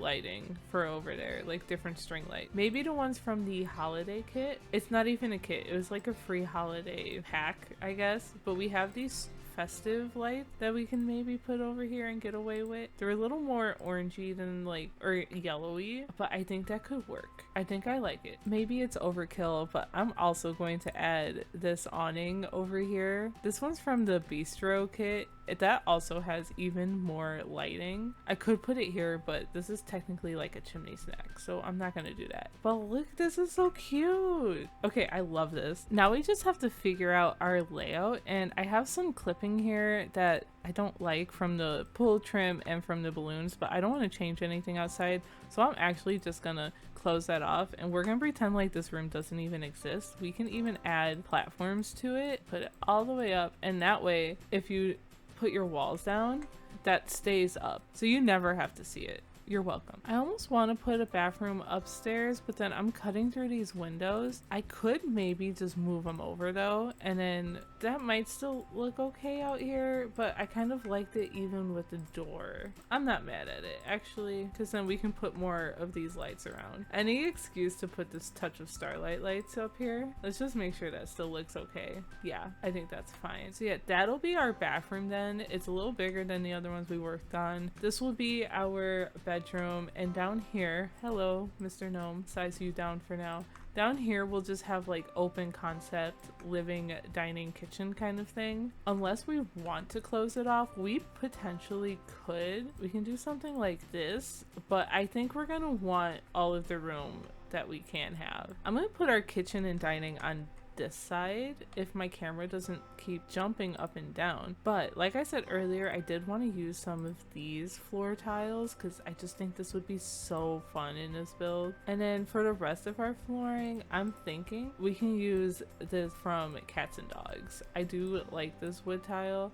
S1: lighting for over there, like different string light. Maybe the ones from the holiday kit. It's not even a kit. It was like a free holiday pack, I guess. But we have these festive lights that we can maybe put over here and get away with. They're a little more orangey than or yellowy, but I think that could work. I think I like it. Maybe it's overkill, but I'm also going to add this awning over here. This one's from the bistro kit. That also has even more lighting. I could put it here, but this is technically like a chimney snack, so I'm not gonna do that. But look, this is so cute. Okay, I love this. Now we just have to figure out our layout, and I have some clipping here that I don't like from the pull trim and from the balloons, but I don't want to change anything outside, so I'm actually just gonna close that off, and we're gonna pretend like this room doesn't even exist. We can even add platforms to it, put it all the way up, and that way if you put your walls down, that stays up, so you never have to see it. You're welcome. I almost want to put a bathroom upstairs, but then I'm cutting through these windows. I could maybe just move them over though, and then that might still look okay out here, but I kind of liked it even with the door. I'm not mad at it actually, because then we can put more of these lights around. Any excuse to put this touch of starlight lights up here. Let's just make sure that still looks okay. Yeah, I think that's fine. So yeah, that'll be our bathroom then. It's a little bigger than the other ones we worked on. This will be our bedroom, and down here, hello Mr. Gnome, size you down for now. Down here we'll just have like open concept living, dining, kitchen kind of thing. Unless we want to close it off, we potentially could. We can do something like this, but I think we're gonna want all of the room that we can have. I'm gonna put our kitchen and dining on this side if my camera doesn't keep jumping up and down, but like I said earlier, I did want to use some of these floor tiles because I just think this would be so fun in this build. And then for the rest of our flooring, I'm thinking we can use this from Cats and Dogs. I do like this wood tile.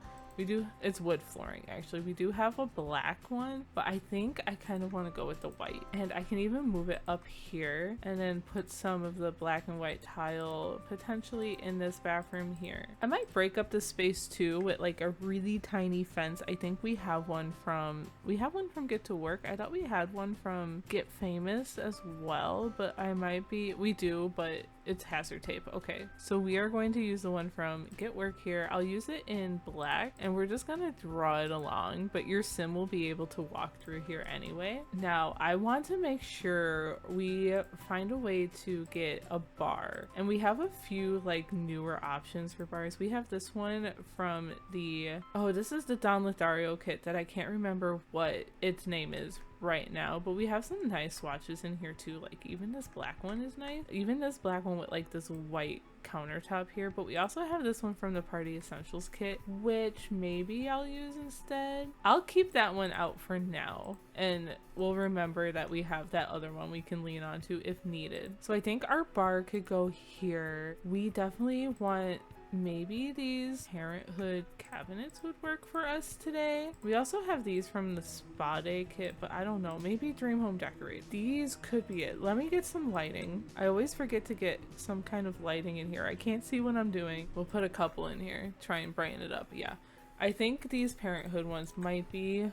S1: It's wood flooring actually. We do have a black one, but I think I kind of want to go with the white, and I can even move it up here and then put some of the black and white tile potentially in this bathroom here. I might break up the space too with like a really tiny fence. I think we have one from Get to Work. I thought we had one from Get Famous as well, but we do, but it's hazard tape. Okay, so we are going to use the one from Get Work here. I'll use it in black, and we're just gonna draw it along, but your sim will be able to walk through here anyway. Now I want to make sure we find a way to get a bar, and we have a few like newer options for bars. We have this one from this is the Don Lothario kit that I can't remember what its name is right now, but we have some nice swatches in here too. Like even this black one is nice, even this black one with like this white countertop here. But we also have this one from the Party Essentials kit, which maybe I'll use instead. I'll keep that one out for now, and we'll remember that we have that other one we can lean onto if needed. So I think our bar could go here. We definitely want maybe these Parenthood cabinets would work for us today. We also have these from the Spa Day kit, but I don't know, maybe Dream Home Decorate. These could be it. Let me get some lighting. I always forget to get some kind of lighting in here. I can't see what I'm doing. We'll put a couple in here, try and brighten it up. Yeah, I think these Parenthood ones might be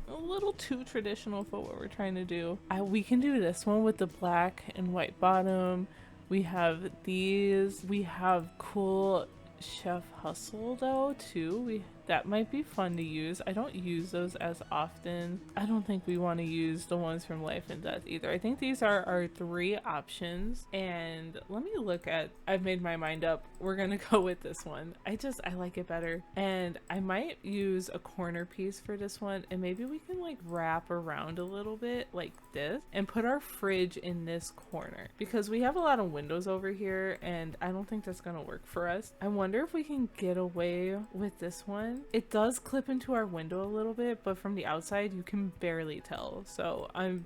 S1: a little too traditional for what we're trying to do. We can do this one with the black and white bottom. We have these. We have cool Chef Hustle though too. That might be fun to use. I don't use those as often. I don't think we want to use the ones from Life and Death either. I think these are our three options, and let me look at, I've made my mind up. We're gonna go with this one. I like it better, and I might use a corner piece for this one, and maybe we can like wrap around a little bit like this and put our fridge in this corner, because we have a lot of windows over here and I don't think that's gonna work for us. I wonder if we can get away with this one. It does clip into our window a little bit, but from the outside you can barely tell, so I'm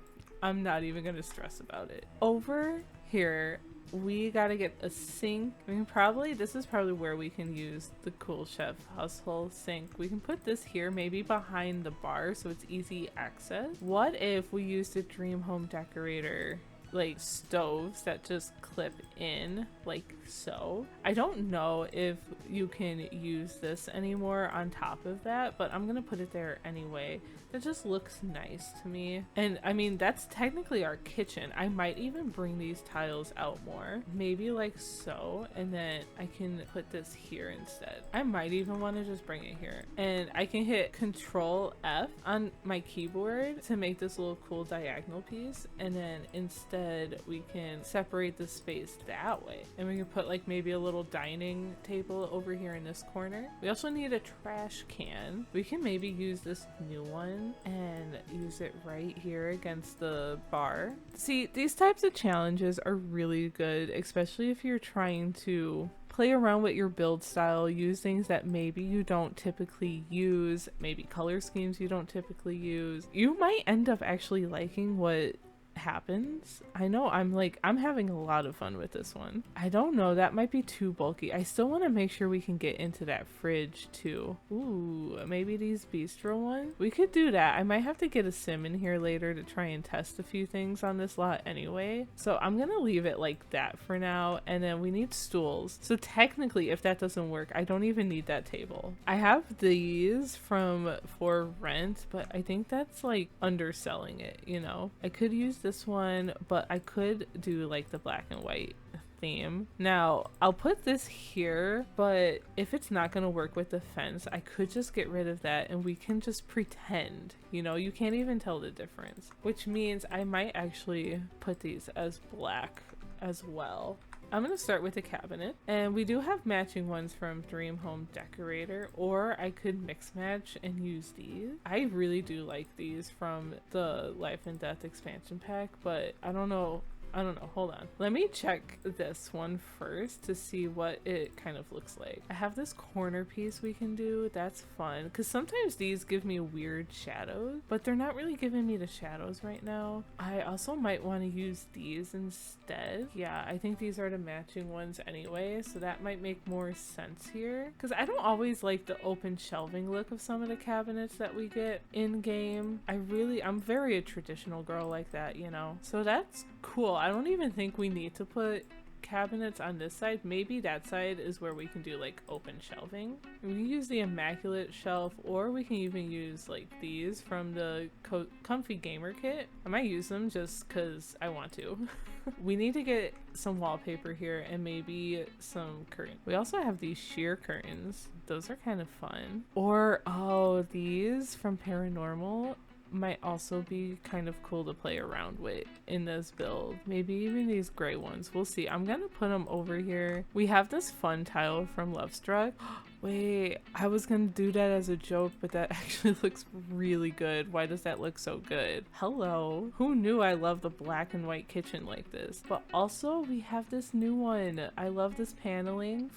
S1: not even gonna stress about it. Over here we gotta get a sink. I mean, this is probably where we can use the cool chef household sink. We can put this here, maybe behind the bar so it's easy access. What if we used a dream home decorator, like stoves that just clip in like so? I don't know if you can use this anymore on top of that, but I'm gonna put it there anyway. That just looks nice to me. And I mean, that's technically our kitchen. I might even bring these tiles out more, maybe like so, and then I can put this here instead. I might even want to just bring it here, and I can hit Control F on my keyboard to make this little cool diagonal piece, and then instead we can separate the space that way, and we can put like maybe a little dining table over here in this corner. We also need a trash can. We can maybe use this new one and use it right here against the bar. See, these types of challenges are really good, especially if you're trying to play around with your build style, use things that maybe you don't typically use, maybe color schemes you don't typically use. You might end up actually liking what happens. I know I'm having a lot of fun with this one. I don't know, that might be too bulky. I still want to make sure we can get into that fridge too. Ooh, maybe these bistro ones? We could do that. I might have to get a sim in here later to try and test a few things on this lot anyway. So I'm gonna leave it like that for now, and then we need stools. So technically, if that doesn't work, I don't even need that table. I have these from For Rent, but I think that's like underselling it, you know? I could use this one, but I could do like the black and white theme. Now I'll put this here, but if it's not going to work with the fence, I could just get rid of that and we can just pretend, you know, you can't even tell the difference, which means I might actually put these as black as well. I'm going to start with the cabinet, and we do have matching ones from Dream Home Decorator, or I could mix match and use these. I really do like these from the Life and Death expansion pack, but I don't know, hold on. Let me check this one first to see what it kind of looks like. I have this corner piece we can do. That's fun, because sometimes these give me weird shadows, but they're not really giving me the shadows right now. I also might want to use these instead. Yeah, I think these are the matching ones anyway, so that might make more sense here, because I don't always like the open shelving look of some of the cabinets that we get in game. I'm very a traditional girl like that, you know, so that's cool. I don't even think we need to put cabinets on this side. Maybe that side is where we can do like open shelving. We can use the Immaculate Shelf, or we can even use like these from the Comfy Gamer Kit. I might use them just because I want to. We need to get some wallpaper here and maybe some curtain. We also have these sheer curtains. Those are kind of fun. Or, oh, these from Paranormal might also be kind of cool to play around with in this build. Maybe even these gray ones. We'll see. I'm gonna put them over here. We have this fun tile from Lovestruck. Wait, I was gonna do that as a joke, but that actually looks really good. Why does that look so good? Hello. Who knew I love the black and white kitchen like this? But also we have this new one. I love this paneling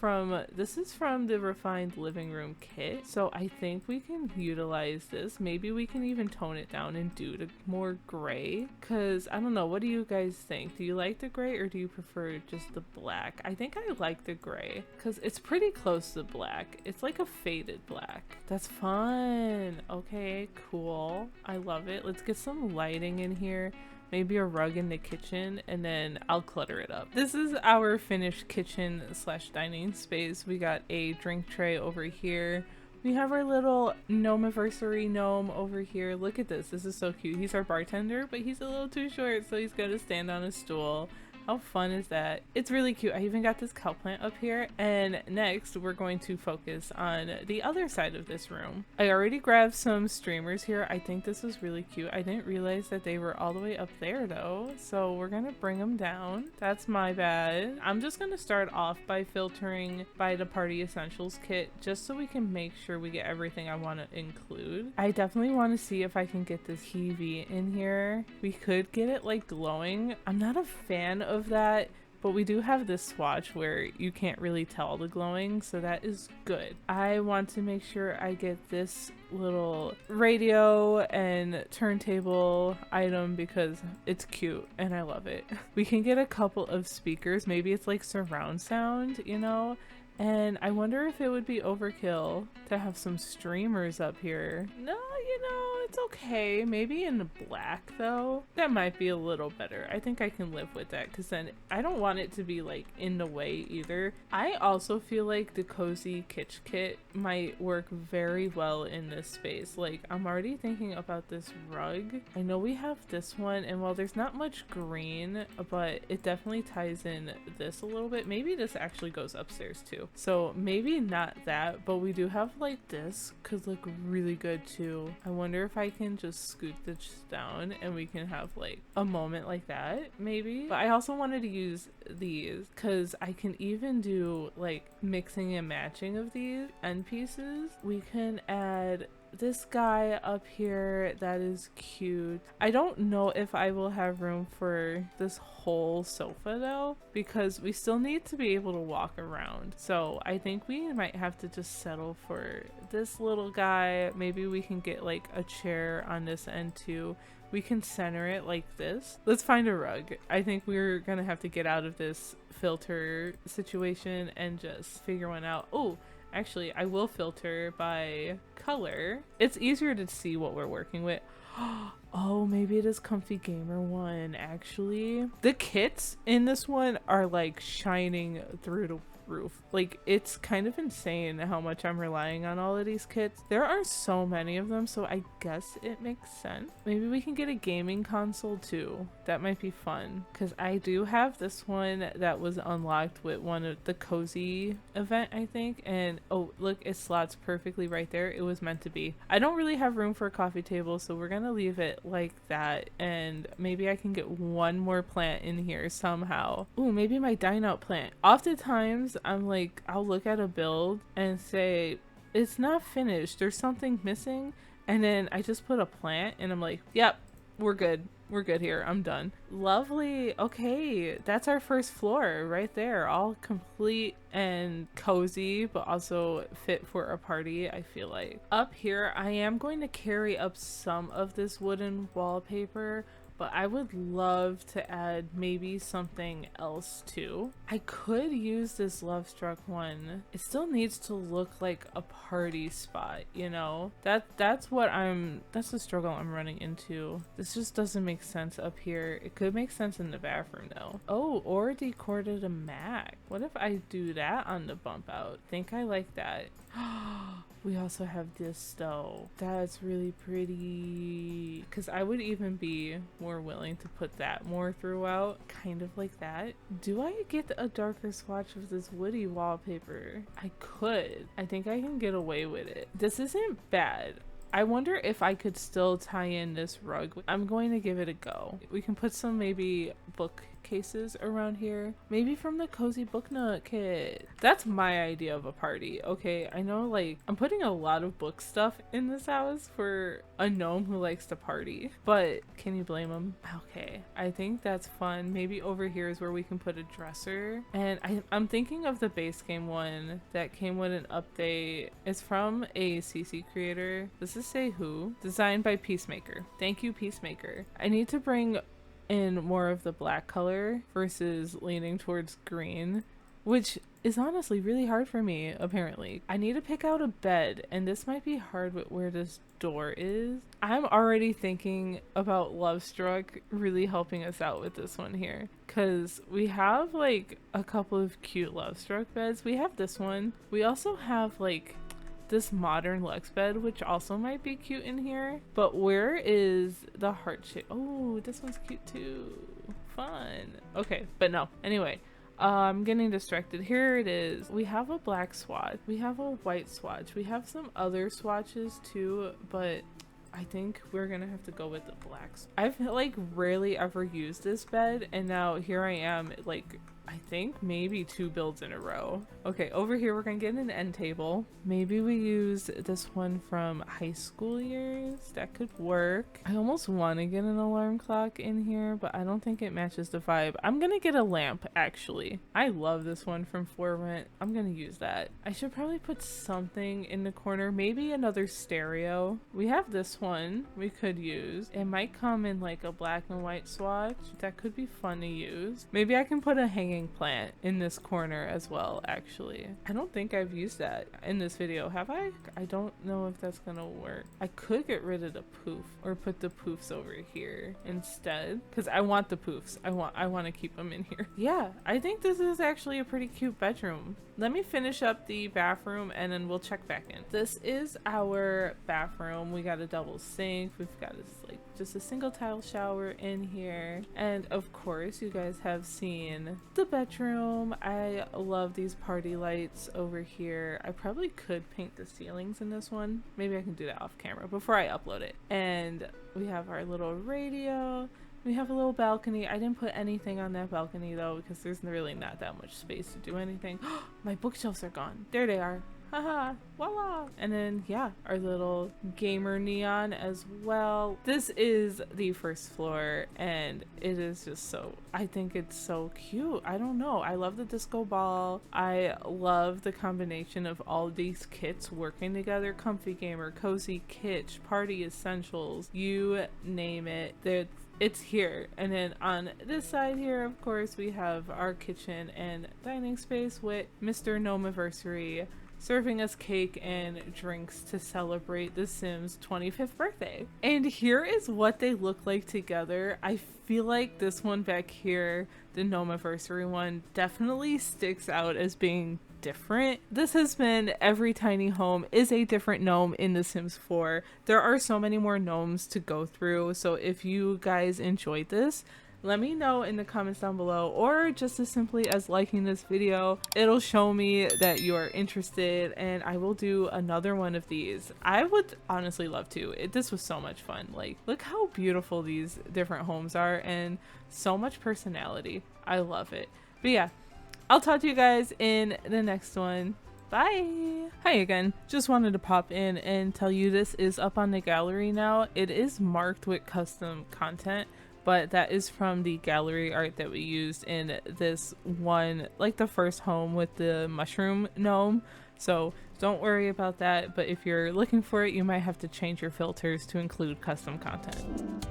S1: this is from the Refined Living Room kit. So I think we can utilize this. Maybe we can even tone it down and do the more gray. Cause I don't know, what do you guys think? Do you like the gray or do you prefer just the black? I think I like the gray cause it's pretty close to black. It's like a faded black. That's fun. Okay, cool. I love it. Let's get some lighting in here. Maybe a rug in the kitchen, and then I'll clutter it up. This is our finished kitchen slash dining space. We got a drink tray over here. We have our little gnome-iversary gnome over here. Look at this. This is so cute. He's our bartender, but he's a little too short, so he's gonna stand on a stool. How fun is that? It's really cute. I even got this cow plant up here. And next we're going to focus on the other side of this room. I already grabbed some streamers here. I think this is really cute. I didn't realize that they were all the way up there though. So we're gonna bring them down. That's my bad. I'm just gonna start off by filtering by the Party Essentials kit just so we can make sure we get everything I want to include. I definitely want to see if I can get this Heavy in here. We could get it like glowing. I'm not a fan of that, but we do have this swatch where you can't really tell the glowing, so that is good. I want to make sure I get this little radio and turntable item because it's cute and I love it. We can get a couple of speakers, maybe it's like surround sound, you know? And I wonder if it would be overkill to have some streamers up here. No, you know, it's okay. Maybe in black though. That might be a little better. I think I can live with that because then I don't want it to be like in the way either. I also feel like the cozy kitsch kit might work very well in this space. Like I'm already thinking about this rug. I know we have this one, and while there's not much green, but it definitely ties in this a little bit. Maybe this actually goes upstairs too. So maybe not that, but we do have like this could look really good too. I wonder if I can just scoot this down and we can have like a moment like that maybe. But I also wanted to use these because I can even do like mixing and matching of these end pieces. We can add this guy up here that is cute. I don't know if I will have room for this whole sofa though, because we still need to be able to walk around. So I think we might have to just settle for this little guy. Maybe we can get like a chair on this end too. We can center it like this. Let's find a rug. I think we're gonna have to get out of this filter situation and just figure one out. Oh, actually, I will filter by color. It's easier to see what we're working with. Oh, maybe it is Comfy Gamer one, actually. The kits in this one are like shining through the roof. Like, it's kind of insane how much I'm relying on all of these kits. There are so many of them, so I guess it makes sense. Maybe we can get a gaming console too. That might be fun, because I do have this one that was unlocked with one of the cozy event, I think. And oh, look, it slots perfectly right there. It was meant to be. I don't really have room for a coffee table, so we're gonna leave it like that. And maybe I can get one more plant in here somehow. Ooh, maybe my dine out plant. Oftentimes I'm like, I'll look at a build and say it's not finished, there's something missing, and then I just put a plant and I'm like, yep, we're good here, I'm done. Lovely. Okay, that's our first floor right there, all complete and cozy, but also fit for a party. I feel like up here I am going to carry up some of this wooden wallpaper, but I would love to add maybe something else too. I could use this Love Struck one. It still needs to look like a party spot, you know? That's the struggle I'm running into. This just doesn't make sense up here. It could make sense in the bathroom though. Oh, or decored a Mac. What if I do that on the bump out? Think I like that. We also have this though. That's really pretty. Because I would even be more willing to put that more throughout. Kind of like that. Do I get a darker swatch of this woody wallpaper? I could. I think I can get away with it. This isn't bad. I wonder if I could still tie in this rug. I'm going to give it a go. We can put some maybe bookcases around here. Maybe from the Cozy Book Nook kit. That's my idea of a party. Okay, I know like I'm putting a lot of book stuff in this house for a gnome who likes to party. But can you blame him? Okay, I think that's fun. Maybe over here is where we can put a dresser. And I'm thinking of the base game one that came with an update. It's from a CC creator. This is Say Who, designed by Peacemaker. Thank you, Peacemaker. I need to bring in more of the black color versus leaning towards green, which is honestly really hard for me, apparently. I need to pick out a bed, and this might be hard with where this door is. I'm already thinking about Love Struck really helping us out with this one here, because we have like a couple of cute Love Struck beds. We have this one. We also have like this modern Lux bed, which also might be cute in here. But where is the heart shape? Oh, this one's cute too. Fun. Okay, but no. Anyway, I'm getting distracted. Here it is. We have a black swatch. We have a white swatch. We have some other swatches too, but I think we're gonna have to go with the blacks. I've like rarely ever used this bed, and now here I am like I think maybe 2 builds in a row. Okay, over here we're gonna get an end table. Maybe we use this one from high school years. That could work. I almost want to get an alarm clock in here, but I don't think it matches the vibe. I'm gonna get a lamp, actually. I love this one from For Rent. I'm gonna use that. I should probably put something in the corner. Maybe another stereo. We have this one we could use. It might come in like a black and white swatch. That could be fun to use. Maybe I can put a hanging plant in this corner as well, actually. I don't think I've used that in this video, have I? I don't know if that's gonna work. I could get rid of the poof or put the poofs over here instead, because I want the poofs. I want to keep them in here. Yeah, I think this is actually a pretty cute bedroom. Let me finish up the bathroom and then we'll check back in. This is our bathroom. We got a double sink. We've got this like just a single tile shower in here. And of course you guys have seen the bedroom. I love these party lights over here. I probably could paint the ceilings in this one. Maybe I can do that off camera before I upload it. And we have our little radio. We have a little balcony. I didn't put anything on that balcony though because there's really not that much space to do anything. My bookshelves are gone. There they are. Haha, voila. And then yeah, our little gamer neon as well. This is the first floor and it is just so, I think it's so cute. I don't know. I love the disco ball. I love the combination of all these kits working together. Comfy gamer, cozy kitsch, party essentials, you name it. It's here. And then on this side here, of course, we have our kitchen and dining space with Mr. Gnome-iversary serving us cake and drinks to celebrate the Sims' 25th birthday. And here is what they look like together. I feel like this one back here, the Gnome-iversary one, definitely sticks out as being different. This has been every tiny home is a different gnome in The Sims 4. There are so many more gnomes to go through, so if you guys enjoyed this, let me know in the comments down below, or just as simply as liking this video. It'll show me that you're interested and I will do another one of these. I would honestly love to. This was so much fun. Like, look how beautiful these different homes are and so much personality. I love it. But yeah, I'll talk to you guys in the next one. Bye! Hi again. Just wanted to pop in and tell you this is up on the gallery now. It is marked with custom content, but that is from the gallery art that we used in this one, like the first home with the mushroom gnome. So don't worry about that, but if you're looking for it, you might have to change your filters to include custom content.